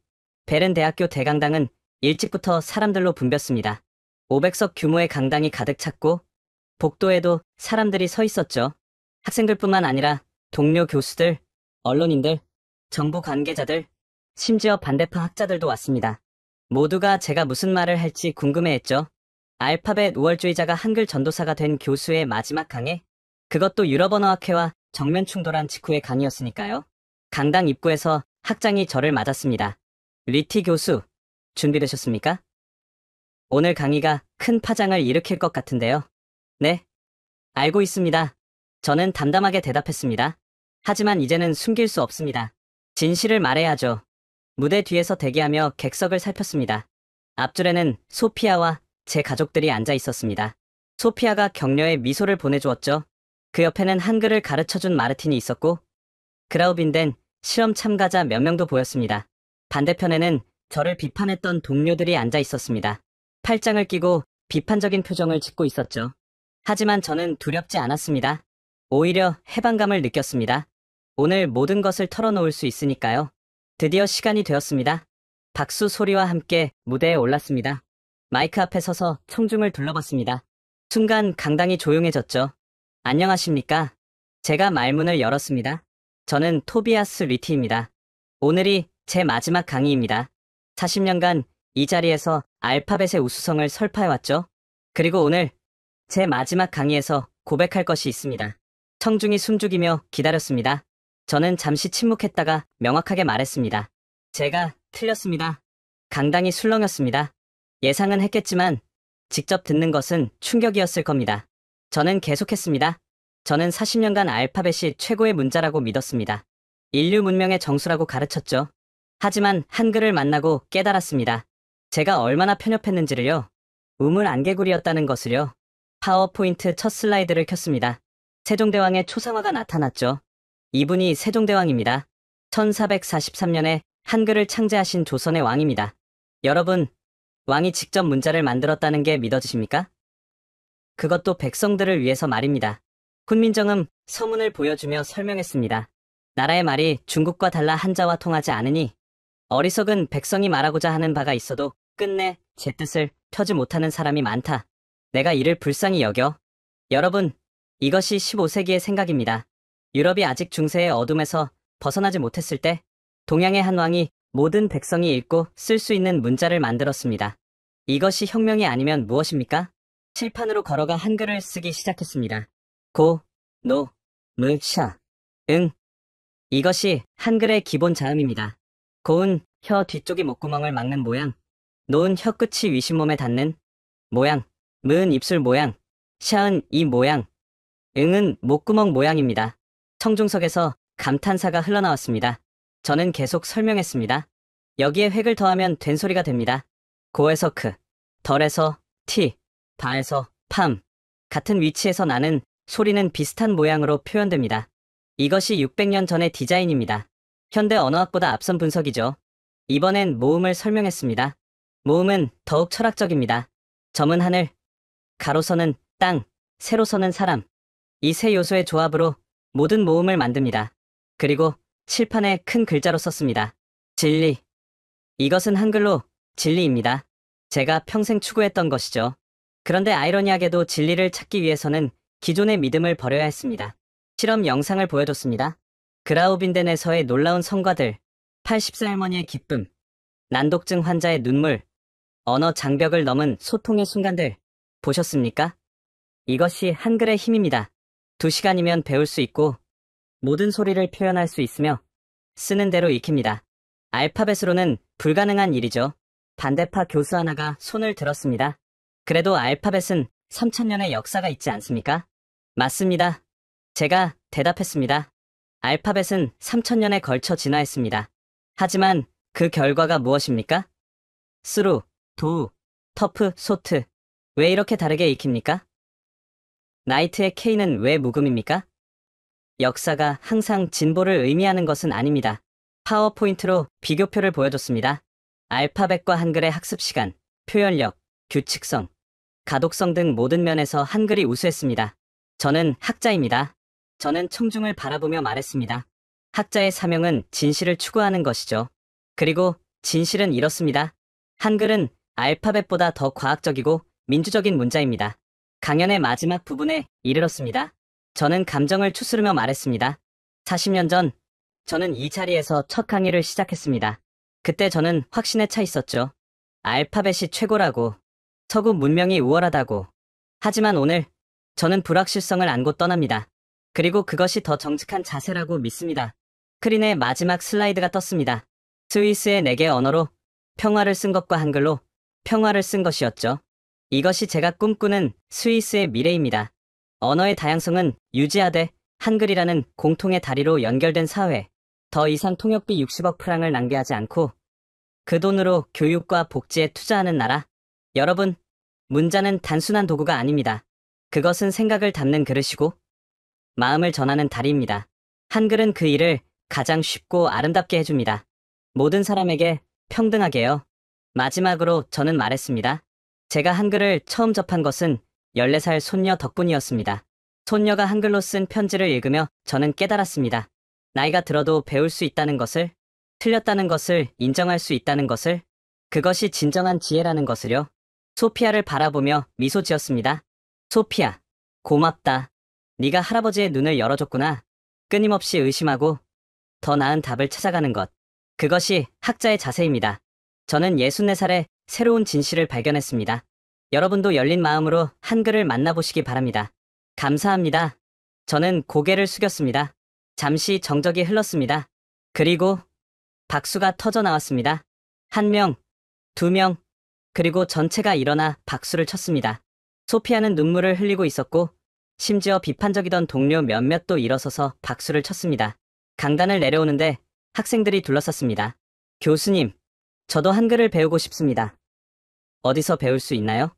베른 대학교 대강당은 일찍부터 사람들로 붐볐습니다. 500석 규모의 강당이 가득 찼고 복도에도 사람들이 서 있었죠. 학생들뿐만 아니라 동료 교수들, 언론인들, 정부 관계자들, 심지어 반대파 학자들도 왔습니다. 모두가 제가 무슨 말을 할지 궁금해했죠. 알파벳 우월주의자가 한글 전도사가 된 교수의 마지막 강의, 그것도 유럽언어학회와 정면 충돌한 직후의 강의였으니까요. 강당 입구에서 학장이 저를 맞았습니다. 리티 교수, 준비되셨습니까? 오늘 강의가 큰 파장을 일으킬 것 같은데요. 네, 알고 있습니다. 저는 담담하게 대답했습니다. 하지만 이제는 숨길 수 없습니다. 진실을 말해야죠. 무대 뒤에서 대기하며 객석을 살폈습니다. 앞줄에는 소피아와 제 가족들이 앉아 있었습니다. 소피아가 격려의 미소를 보내주었죠. 그 옆에는 한글을 가르쳐준 마르틴이 있었고 그라우빈덴 실험 참가자 몇 명도 보였습니다. 반대편에는 저를 비판했던 동료들이 앉아 있었습니다. 팔짱을 끼고 비판적인 표정을 짓고 있었죠. 하지만 저는 두렵지 않았습니다. 오히려 해방감을 느꼈습니다. 오늘 모든 것을 털어놓을 수 있으니까요. 드디어 시간이 되었습니다. 박수 소리와 함께 무대에 올랐습니다. 마이크 앞에 서서 청중을 둘러봤습니다. 순간 강당이 조용해졌죠. 안녕하십니까? 제가 말문을 열었습니다. 저는 토비아스 리티입니다. 오늘이 제 마지막 강의입니다. 40년간 이 자리에서 알파벳의 우수성을 설파해왔죠. 그리고 오늘 제 마지막 강의에서 고백할 것이 있습니다. 청중이 숨죽이며 기다렸습니다. 저는 잠시 침묵했다가 명확하게 말했습니다. 제가 틀렸습니다. 강당이 술렁였습니다. 예상은 했겠지만 직접 듣는 것은 충격이었을 겁니다. 저는 계속했습니다. 저는 40년간 알파벳이 최고의 문자라고 믿었습니다. 인류 문명의 정수라고 가르쳤죠. 하지만 한글을 만나고 깨달았습니다. 제가 얼마나 편협했는지를요. 우물 안개구리였다는 것을요. 파워포인트 첫 슬라이드를 켰습니다. 세종대왕의 초상화가 나타났죠. 이분이 세종대왕입니다. 1443년에 한글을 창제하신 조선의 왕입니다. 여러분, 왕이 직접 문자를 만들었다는 게 믿어지십니까? 그것도 백성들을 위해서 말입니다. 훈민정음 서문을 보여주며 설명했습니다. 나라의 말이 중국과 달라 한자와 통하지 않으니 어리석은 백성이 말하고자 하는 바가 있어도 끝내 제 뜻을 펴지 못하는 사람이 많다. 내가 이를 불쌍히 여겨. 여러분, 이것이 15세기의 생각입니다. 유럽이 아직 중세의 어둠에서 벗어나지 못했을 때 동양의 한 왕이 모든 백성이 읽고 쓸 수 있는 문자를 만들었습니다. 이것이 혁명이 아니면 무엇입니까? 칠판으로 걸어가 한글을 쓰기 시작했습니다. 고, 노, 무, 샤, 응. 이것이 한글의 기본 자음입니다. 고은 혀 뒤쪽이 목구멍을 막는 모양, 노은 혀 끝이 위심몸에 닿는 모양, 무은 입술 모양, 샤은 이 모양, 응은 목구멍 모양입니다. 청중석에서 감탄사가 흘러나왔습니다. 저는 계속 설명했습니다. 여기에 획을 더하면 된소리가 됩니다. 고에서 크, 덜에서 티, 바에서 팜. 같은 위치에서 나는 소리는 비슷한 모양으로 표현됩니다. 이것이 600년 전의 디자인입니다. 현대 언어학보다 앞선 분석이죠. 이번엔 모음을 설명했습니다. 모음은 더욱 철학적입니다. 점은 하늘, 가로선은 땅, 세로선은 사람. 이 세 요소의 조합으로 모든 모음을 만듭니다. 그리고 칠판에 큰 글자로 썼습니다. 진리. 이것은 한글로 진리입니다. 제가 평생 추구했던 것이죠. 그런데 아이러니하게도 진리를 찾기 위해서는 기존의 믿음을 버려야 했습니다. 실험 영상을 보여줬습니다. 그라우빈덴에서의 놀라운 성과들, 80세 할머니의 기쁨, 난독증 환자의 눈물, 언어 장벽을 넘은 소통의 순간들, 보셨습니까? 이것이 한글의 힘입니다. 2시간이면 배울 수 있고 모든 소리를 표현할 수 있으며 쓰는 대로 익힙니다. 알파벳으로는 불가능한 일이죠. 반대파 교수 하나가 손을 들었습니다. 그래도 알파벳은 3000년의 역사가 있지 않습니까? 맞습니다. 제가 대답했습니다. 알파벳은 3000년에 걸쳐 진화했습니다. 하지만 그 결과가 무엇입니까? 스루, 도우, 터프, 소트. 왜 이렇게 다르게 익힙니까? 나이트의 K는 왜 묵음입니까? 역사가 항상 진보를 의미하는 것은 아닙니다. 파워포인트로 비교표를 보여줬습니다. 알파벳과 한글의 학습 시간, 표현력, 규칙성, 가독성 등 모든 면에서 한글이 우수했습니다. 저는 학자입니다. 저는 청중을 바라보며 말했습니다. 학자의 사명은 진실을 추구하는 것이죠. 그리고 진실은 이렇습니다. 한글은 알파벳보다 더 과학적이고 민주적인 문자입니다. 강연의 마지막 부분에 이르렀습니다. 저는 감정을 추스르며 말했습니다. 40년 전, 저는 이 자리에서 첫 강의를 시작했습니다. 그때 저는 확신에 차 있었죠. 알파벳이 최고라고, 서구 문명이 우월하다고. 하지만 오늘, 저는 불확실성을 안고 떠납니다. 그리고 그것이 더 정직한 자세라고 믿습니다. 스크린에 마지막 슬라이드가 떴습니다. 스위스의 4개 언어로 평화를 쓴 것과 한글로 평화를 쓴 것이었죠. 이것이 제가 꿈꾸는 스위스의 미래입니다. 언어의 다양성은 유지하되 한글이라는 공통의 다리로 연결된 사회. 더 이상 통역비 60억 프랑을 낭비하지 않고 그 돈으로 교육과 복지에 투자하는 나라. 여러분, 문자는 단순한 도구가 아닙니다. 그것은 생각을 담는 그릇이고 마음을 전하는 다리입니다. 한글은 그 일을 가장 쉽고 아름답게 해줍니다. 모든 사람에게 평등하게요. 마지막으로 저는 말했습니다. 제가 한글을 처음 접한 것은 14살 손녀 덕분이었습니다. 손녀가 한글로 쓴 편지를 읽으며 저는 깨달았습니다. 나이가 들어도 배울 수 있다는 것을, 틀렸다는 것을 인정할 수 있다는 것을, 그것이 진정한 지혜라는 것을요. 소피아를 바라보며 미소 지었습니다. 소피아, 고맙다. 네가 할아버지의 눈을 열어줬구나. 끊임없이 의심하고 더 나은 답을 찾아가는 것. 그것이 학자의 자세입니다. 저는 64살에 새로운 진실을 발견했습니다. 여러분도 열린 마음으로 한글을 만나보시기 바랍니다. 감사합니다. 저는 고개를 숙였습니다. 잠시 정적이 흘렀습니다. 그리고 박수가 터져 나왔습니다. 1명, 2명, 그리고 전체가 일어나 박수를 쳤습니다. 소피아는 눈물을 흘리고 있었고 심지어 비판적이던 동료 몇몇도 일어서서 박수를 쳤습니다. 강단을 내려오는데 학생들이 둘러쌌습니다. 교수님, 저도 한글을 배우고 싶습니다. 어디서 배울 수 있나요?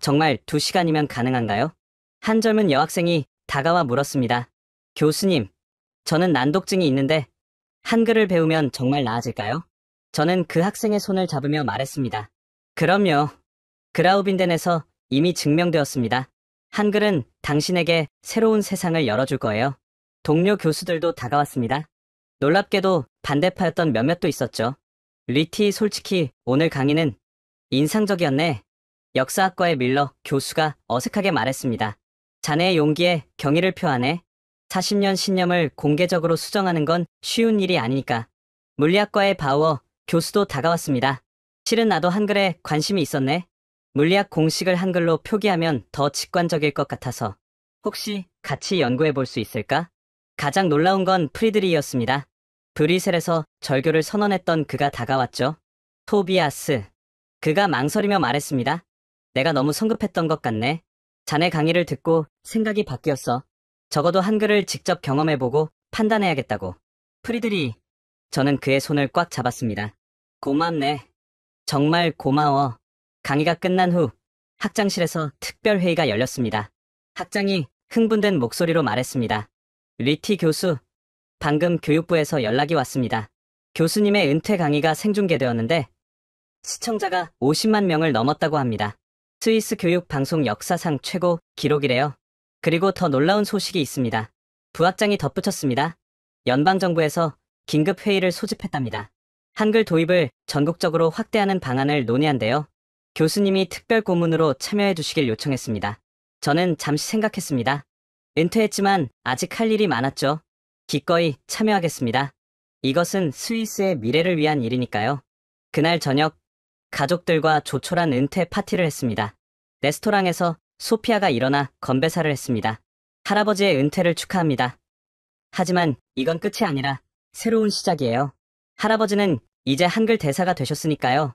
정말 2시간이면 가능한가요? 한 젊은 여학생이 다가와 물었습니다. 교수님, 저는 난독증이 있는데 한글을 배우면 정말 나아질까요? 저는 그 학생의 손을 잡으며 말했습니다. 그럼요. 그라우빈덴에서 이미 증명되었습니다. 한글은 당신에게 새로운 세상을 열어줄 거예요. 동료 교수들도 다가왔습니다. 놀랍게도 반대파였던 몇몇도 있었죠. 리티, 솔직히 오늘 강의는 인상적이었네. 역사학과의 밀러 교수가 어색하게 말했습니다. 자네의 용기에 경의를 표하네. 40년 신념을 공개적으로 수정하는 건 쉬운 일이 아니니까. 물리학과의 바우어 교수도 다가왔습니다. 실은 나도 한글에 관심이 있었네. 물리학 공식을 한글로 표기하면 더 직관적일 것 같아서. 혹시 같이 연구해 볼 수 있을까? 가장 놀라운 건 프리드리히였습니다. 브뤼셀에서 절교를 선언했던 그가 다가왔죠. 토비아스. 그가 망설이며 말했습니다. 내가 너무 성급했던 것 같네. 자네 강의를 듣고 생각이 바뀌었어. 적어도 한글을 직접 경험해보고 판단해야겠다고. 프리드리. 저는 그의 손을 꽉 잡았습니다. 고맙네. 정말 고마워. 강의가 끝난 후 학장실에서 특별회의가 열렸습니다. 학장이 흥분된 목소리로 말했습니다. 리티 교수, 방금 교육부에서 연락이 왔습니다. 교수님의 은퇴 강의가 생중계되었는데 시청자가 50만 명을 넘었다고 합니다. 스위스 교육 방송 역사상 최고 기록이래요. 그리고 더 놀라운 소식이 있습니다. 부학장이 덧붙였습니다. 연방정부에서 긴급회의를 소집했답니다. 한글 도입을 전국적으로 확대하는 방안을 논의한대요. 교수님이 특별 고문으로 참여해 주시길 요청했습니다. 저는 잠시 생각했습니다. 은퇴했지만 아직 할 일이 많았죠. 기꺼이 참여하겠습니다. 이것은 스위스의 미래를 위한 일이니까요. 그날 저녁, 가족들과 조촐한 은퇴 파티를 했습니다. 레스토랑에서 소피아가 일어나 건배사를 했습니다. 할아버지의 은퇴를 축하합니다. 하지만 이건 끝이 아니라 새로운 시작이에요. 할아버지는 이제 한글 대사가 되셨으니까요.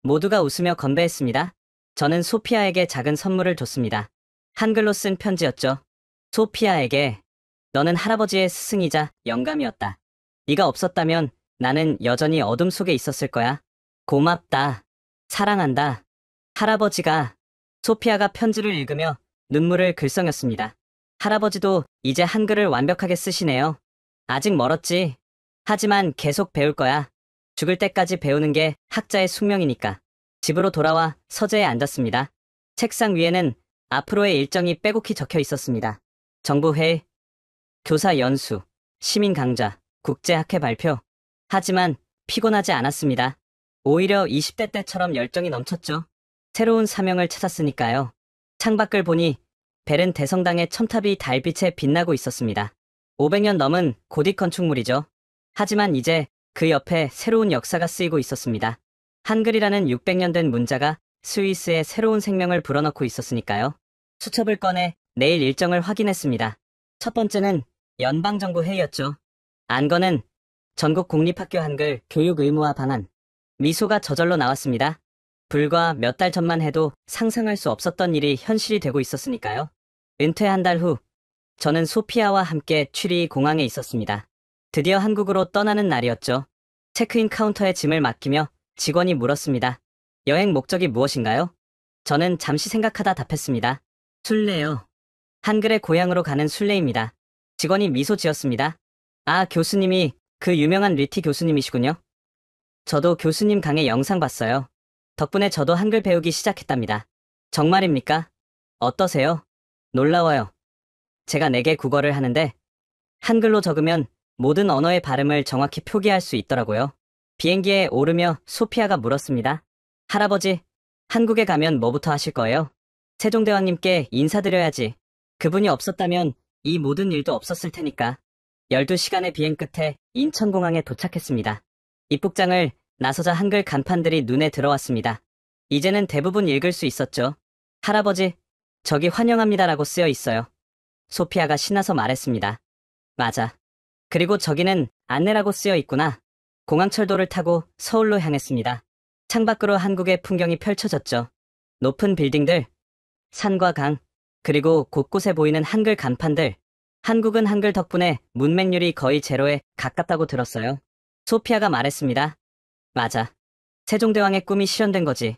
모두가 웃으며 건배했습니다. 저는 소피아에게 작은 선물을 줬습니다. 한글로 쓴 편지였죠. 소피아에게, 너는 할아버지의 스승이자 영감이었다. 네가 없었다면 나는 여전히 어둠 속에 있었을 거야. 고맙다. 사랑한다. 할아버지가. 소피아가 편지를 읽으며 눈물을 글썽였습니다. 할아버지도 이제 한글을 완벽하게 쓰시네요. 아직 멀었지. 하지만 계속 배울 거야. 죽을 때까지 배우는 게 학자의 숙명이니까. 집으로 돌아와 서재에 앉았습니다. 책상 위에는 앞으로의 일정이 빼곡히 적혀 있었습니다. 정부회의, 교사 연수, 시민 강좌, 국제학회 발표. 하지만 피곤하지 않았습니다. 오히려 20대 때처럼 열정이 넘쳤죠. 새로운 사명을 찾았으니까요. 창밖을 보니 벨은 대성당의 첨탑이 달빛에 빛나고 있었습니다. 500년 넘은 고딕 건축물이죠. 하지만 이제 그 옆에 새로운 역사가 쓰이고 있었습니다. 한글이라는 600년 된 문자가 스위스에 새로운 생명을 불어넣고 있었으니까요. 수첩을 꺼내 내일 일정을 확인했습니다. 첫 번째는 연방정부 회의였죠. 안건은 전국 공립학교 한글 교육 의무화 방안. 미소가 저절로 나왔습니다. 불과 몇 달 전만 해도 상상할 수 없었던 일이 현실이 되고 있었으니까요. 은퇴 한 달 후, 저는 소피아와 함께 취리 공항에 있었습니다. 드디어 한국으로 떠나는 날이었죠. 체크인 카운터에 짐을 맡기며 직원이 물었습니다. 여행 목적이 무엇인가요? 저는 잠시 생각하다 답했습니다. 순례요. 한글의 고향으로 가는 순례입니다. 직원이 미소 지었습니다. 아, 교수님이 그 유명한 리티 교수님이시군요. 저도 교수님 강의 영상 봤어요. 덕분에 저도 한글 배우기 시작했답니다. 정말입니까? 어떠세요? 놀라워요. 제가 4개 국어를 하는데 한글로 적으면 모든 언어의 발음을 정확히 표기할 수 있더라고요. 비행기에 오르며 소피아가 물었습니다. 할아버지, 한국에 가면 뭐부터 하실 거예요? 세종대왕님께 인사드려야지. 그분이 없었다면 이 모든 일도 없었을 테니까. 12시간의 비행 끝에 인천공항에 도착했습니다. 입국장을 나서자 한글 간판들이 눈에 들어왔습니다. 이제는 대부분 읽을 수 있었죠. 할아버지, 저기 환영합니다라고 쓰여 있어요. 소피아가 신나서 말했습니다. 맞아. 그리고 저기는 안내라고 쓰여 있구나. 공항철도를 타고 서울로 향했습니다. 창밖으로 한국의 풍경이 펼쳐졌죠. 높은 빌딩들, 산과 강, 그리고 곳곳에 보이는 한글 간판들. 한국은 한글 덕분에 문맹률이 거의 제로에 가깝다고 들었어요. 소피아가 말했습니다. 맞아. 세종대왕의 꿈이 실현된 거지.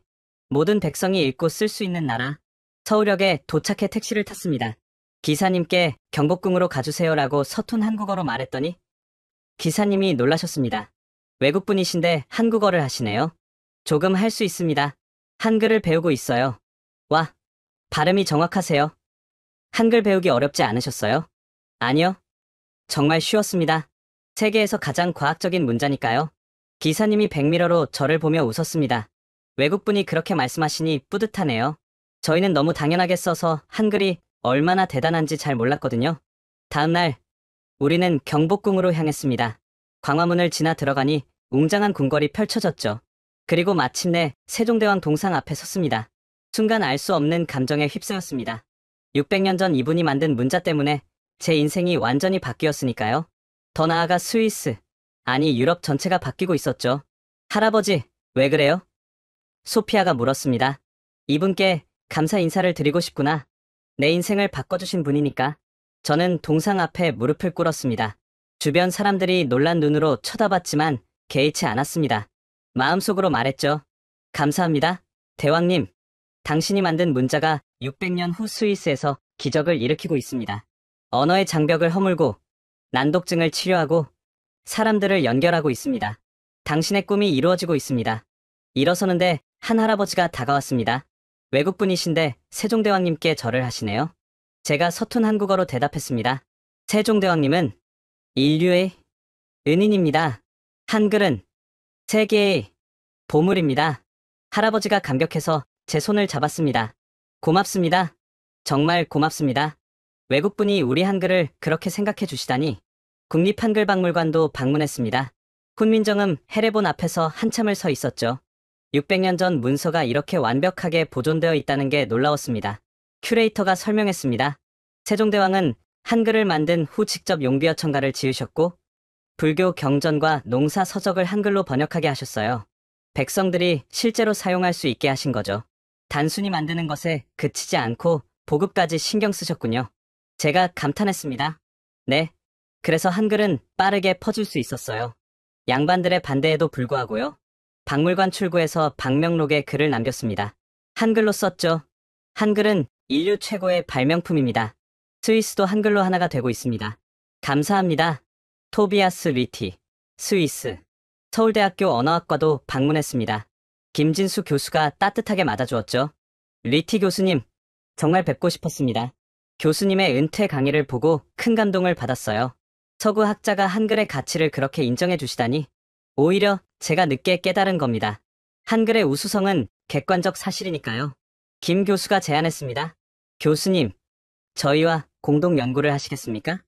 모든 백성이 읽고 쓸 수 있는 나라. 서울역에 도착해 택시를 탔습니다. 기사님께 경복궁으로 가주세요라고 서툰 한국어로 말했더니 기사님이 놀라셨습니다. 외국분이신데 한국어를 하시네요. 조금 할 수 있습니다. 한글을 배우고 있어요. 와, 발음이 정확하세요. 한글 배우기 어렵지 않으셨어요? 아니요. 정말 쉬웠습니다. 세계에서 가장 과학적인 문자니까요. 기사님이 백미러로 저를 보며 웃었습니다. 외국분이 그렇게 말씀하시니 뿌듯하네요. 저희는 너무 당연하게 써서 한글이 얼마나 대단한지 잘 몰랐거든요. 다음날 우리는 경복궁으로 향했습니다. 광화문을 지나 들어가니 웅장한 궁궐이 펼쳐졌죠. 그리고 마침내 세종대왕 동상 앞에 섰습니다. 순간 알 수 없는 감정에 휩싸였습니다. 600년 전 이분이 만든 문자 때문에 제 인생이 완전히 바뀌었으니까요. 더 나아가 스위스, 아니 유럽 전체가 바뀌고 있었죠. 할아버지, 왜 그래요? 소피아가 물었습니다. 이분께 감사 인사를 드리고 싶구나. 내 인생을 바꿔주신 분이니까. 저는 동상 앞에 무릎을 꿇었습니다. 주변 사람들이 놀란 눈으로 쳐다봤지만 개의치 않았습니다. 마음속으로 말했죠. 감사합니다. 대왕님, 당신이 만든 문자가 600년 후 스위스에서 기적을 일으키고 있습니다. 언어의 장벽을 허물고 난독증을 치료하고 사람들을 연결하고 있습니다. 당신의 꿈이 이루어지고 있습니다. 일어서는데 한 할아버지가 다가왔습니다. 외국분이신데 세종대왕님께 절을 하시네요. 제가 서툰 한국어로 대답했습니다. 세종대왕님은 인류의 은인입니다. 한글은 세계의 보물입니다. 할아버지가 감격해서 제 손을 잡았습니다. 고맙습니다. 정말 고맙습니다. 외국분이 우리 한글을 그렇게 생각해 주시다니. 국립한글박물관도 방문했습니다. 훈민정음 해례본 앞에서 한참을 서 있었죠. 600년 전 문서가 이렇게 완벽하게 보존되어 있다는 게 놀라웠습니다. 큐레이터가 설명했습니다. 세종대왕은 한글을 만든 후 직접 용비어 청가를 지으셨고 불교 경전과 농사 서적을 한글로 번역하게 하셨어요. 백성들이 실제로 사용할 수 있게 하신 거죠. 단순히 만드는 것에 그치지 않고 보급까지 신경 쓰셨군요. 제가 감탄했습니다. 네, 그래서 한글은 빠르게 퍼질 수 있었어요. 양반들의 반대에도 불구하고요. 박물관 출구에서 방명록에 글을 남겼습니다. 한글로 썼죠. 한글은 인류 최고의 발명품입니다. 스위스도 한글로 하나가 되고 있습니다. 감사합니다. 토비아스 리티, 스위스. 서울대학교 언어학과도 방문했습니다. 김진수 교수가 따뜻하게 맞아주었죠. 리티 교수님, 정말 뵙고 싶었습니다. 교수님의 은퇴 강의를 보고 큰 감동을 받았어요. 서구 학자가 한글의 가치를 그렇게 인정해 주시다니. 오히려 제가 늦게 깨달은 겁니다. 한글의 우수성은 객관적 사실이니까요. 김 교수가 제안했습니다. 교수님, 저희와 공동 연구를 하시겠습니까?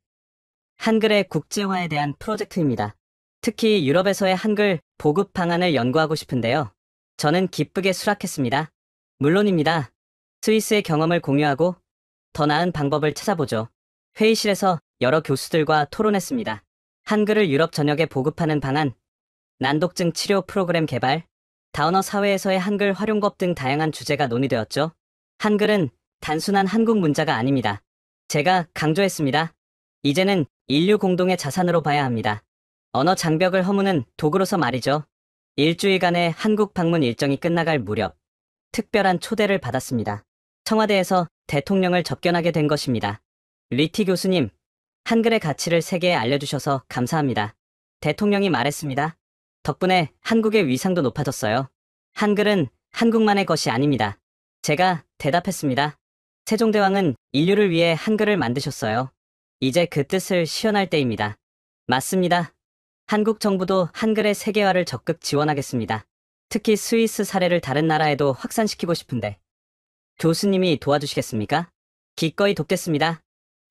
한글의 국제화에 대한 프로젝트입니다. 특히 유럽에서의 한글 보급 방안을 연구하고 싶은데요. 저는 기쁘게 수락했습니다. 물론입니다. 스위스의 경험을 공유하고 더 나은 방법을 찾아보죠. 회의실에서 여러 교수들과 토론했습니다. 한글을 유럽 전역에 보급하는 방안, 난독증 치료 프로그램 개발, 다원어 사회에서의 한글 활용법 등 다양한 주제가 논의되었죠. 한글은 단순한 한국 문자가 아닙니다. 제가 강조했습니다. 이제는 인류 공동의 자산으로 봐야 합니다. 언어 장벽을 허무는 도구로서 말이죠. 일주일간의 한국 방문 일정이 끝나갈 무렵 특별한 초대를 받았습니다. 청와대에서 대통령을 접견하게 된 것입니다. 리티 교수님, 한글의 가치를 세계에 알려주셔서 감사합니다. 대통령이 말했습니다. 덕분에 한국의 위상도 높아졌어요. 한글은 한국만의 것이 아닙니다. 제가 대답했습니다. 세종대왕은 인류를 위해 한글을 만드셨어요. 이제 그 뜻을 시현할 때입니다. 맞습니다. 한국 정부도 한글의 세계화를 적극 지원하겠습니다. 특히 스위스 사례를 다른 나라에도 확산시키고 싶은데 교수님이 도와주시겠습니까? 기꺼이 돕겠습니다.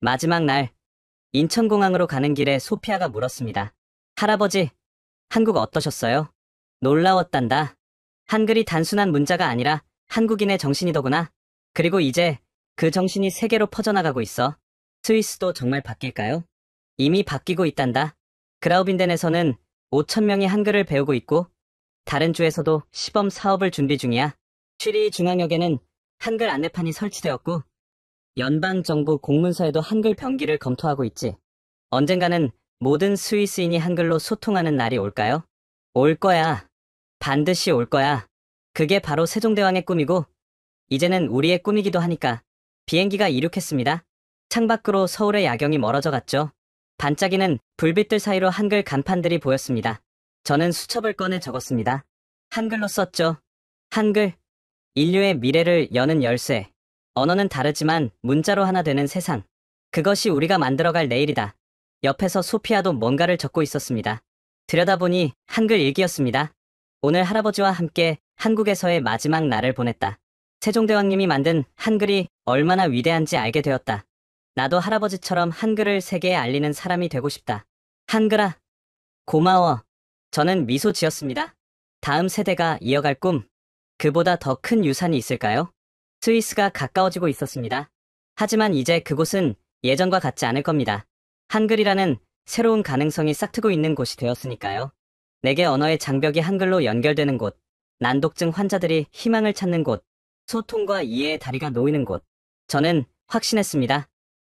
마지막 날 인천공항으로 가는 길에 소피아가 물었습니다. 할아버지, 한국 어떠셨어요? 놀라웠단다. 한글이 단순한 문자가 아니라 한국인의 정신이더구나. 그리고 이제 그 정신이 세계로 퍼져나가고 있어. 스위스도 정말 바뀔까요? 이미 바뀌고 있단다. 그라우빈덴에서는 5,000명이 한글을 배우고 있고 다른 주에서도 시범 사업을 준비 중이야. 취리 중앙역에는 한글 안내판이 설치되었고 연방정부 공문서에도 한글 병기를 검토하고 있지. 언젠가는 모든 스위스인이 한글로 소통하는 날이 올까요? 올 거야. 반드시 올 거야. 그게 바로 세종대왕의 꿈이고 이제는 우리의 꿈이기도 하니까. 비행기가 이륙했습니다. 창밖으로 서울의 야경이 멀어져 갔죠. 반짝이는 불빛들 사이로 한글 간판들이 보였습니다. 저는 수첩을 꺼내 적었습니다. 한글로 썼죠. 한글, 인류의 미래를 여는 열쇠. 언어는 다르지만 문자로 하나 되는 세상. 그것이 우리가 만들어갈 내일이다. 옆에서 소피아도 뭔가를 적고 있었습니다. 들여다보니 한글 일기였습니다. 오늘 할아버지와 함께 한국에서의 마지막 날을 보냈다. 세종대왕님이 만든 한글이 얼마나 위대한지 알게 되었다. 나도 할아버지처럼 한글을 세계에 알리는 사람이 되고 싶다. 한글아, 고마워. 저는 미소 지었습니다. 다음 세대가 이어갈 꿈, 그보다 더 큰 유산이 있을까요? 스위스가 가까워지고 있었습니다. 하지만 이제 그곳은 예전과 같지 않을 겁니다. 한글이라는 새로운 가능성이 싹트고 있는 곳이 되었으니까요. 내게 언어의 장벽이 한글로 연결되는 곳, 난독증 환자들이 희망을 찾는 곳, 소통과 이해의 다리가 놓이는 곳. 저는 확신했습니다.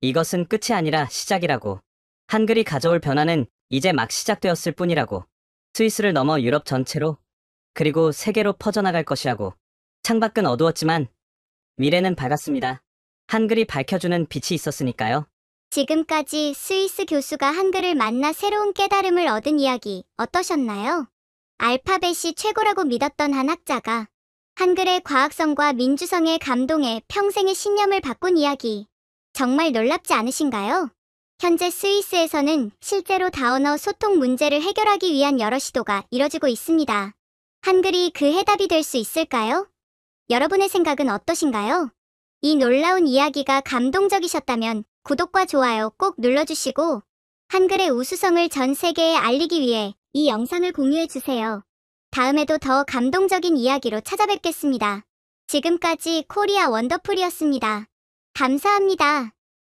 이것은 끝이 아니라 시작이라고. 한글이 가져올 변화는 이제 막 시작되었을 뿐이라고. 스위스를 넘어 유럽 전체로, 그리고 세계로 퍼져나갈 것이라고. 창밖은 어두웠지만 미래는 밝았습니다. 한글이 밝혀주는 빛이 있었으니까요. 지금까지 스위스 교수가 한글을 만나 새로운 깨달음을 얻은 이야기 어떠셨나요? 알파벳이 최고라고 믿었던 한 학자가 한글의 과학성과 민주성에 감동해 평생의 신념을 바꾼 이야기. 정말 놀랍지 않으신가요? 현재 스위스에서는 실제로 다언어 소통 문제를 해결하기 위한 여러 시도가 이뤄지고 있습니다. 한글이 그 해답이 될 수 있을까요? 여러분의 생각은 어떠신가요? 이 놀라운 이야기가 감동적이셨다면 구독과 좋아요 꼭 눌러주시고 한글의 우수성을 전 세계에 알리기 위해 이 영상을 공유해주세요. 다음에도 더 감동적인 이야기로 찾아뵙겠습니다. 지금까지 코리아 원더풀이었습니다. 감사합니다.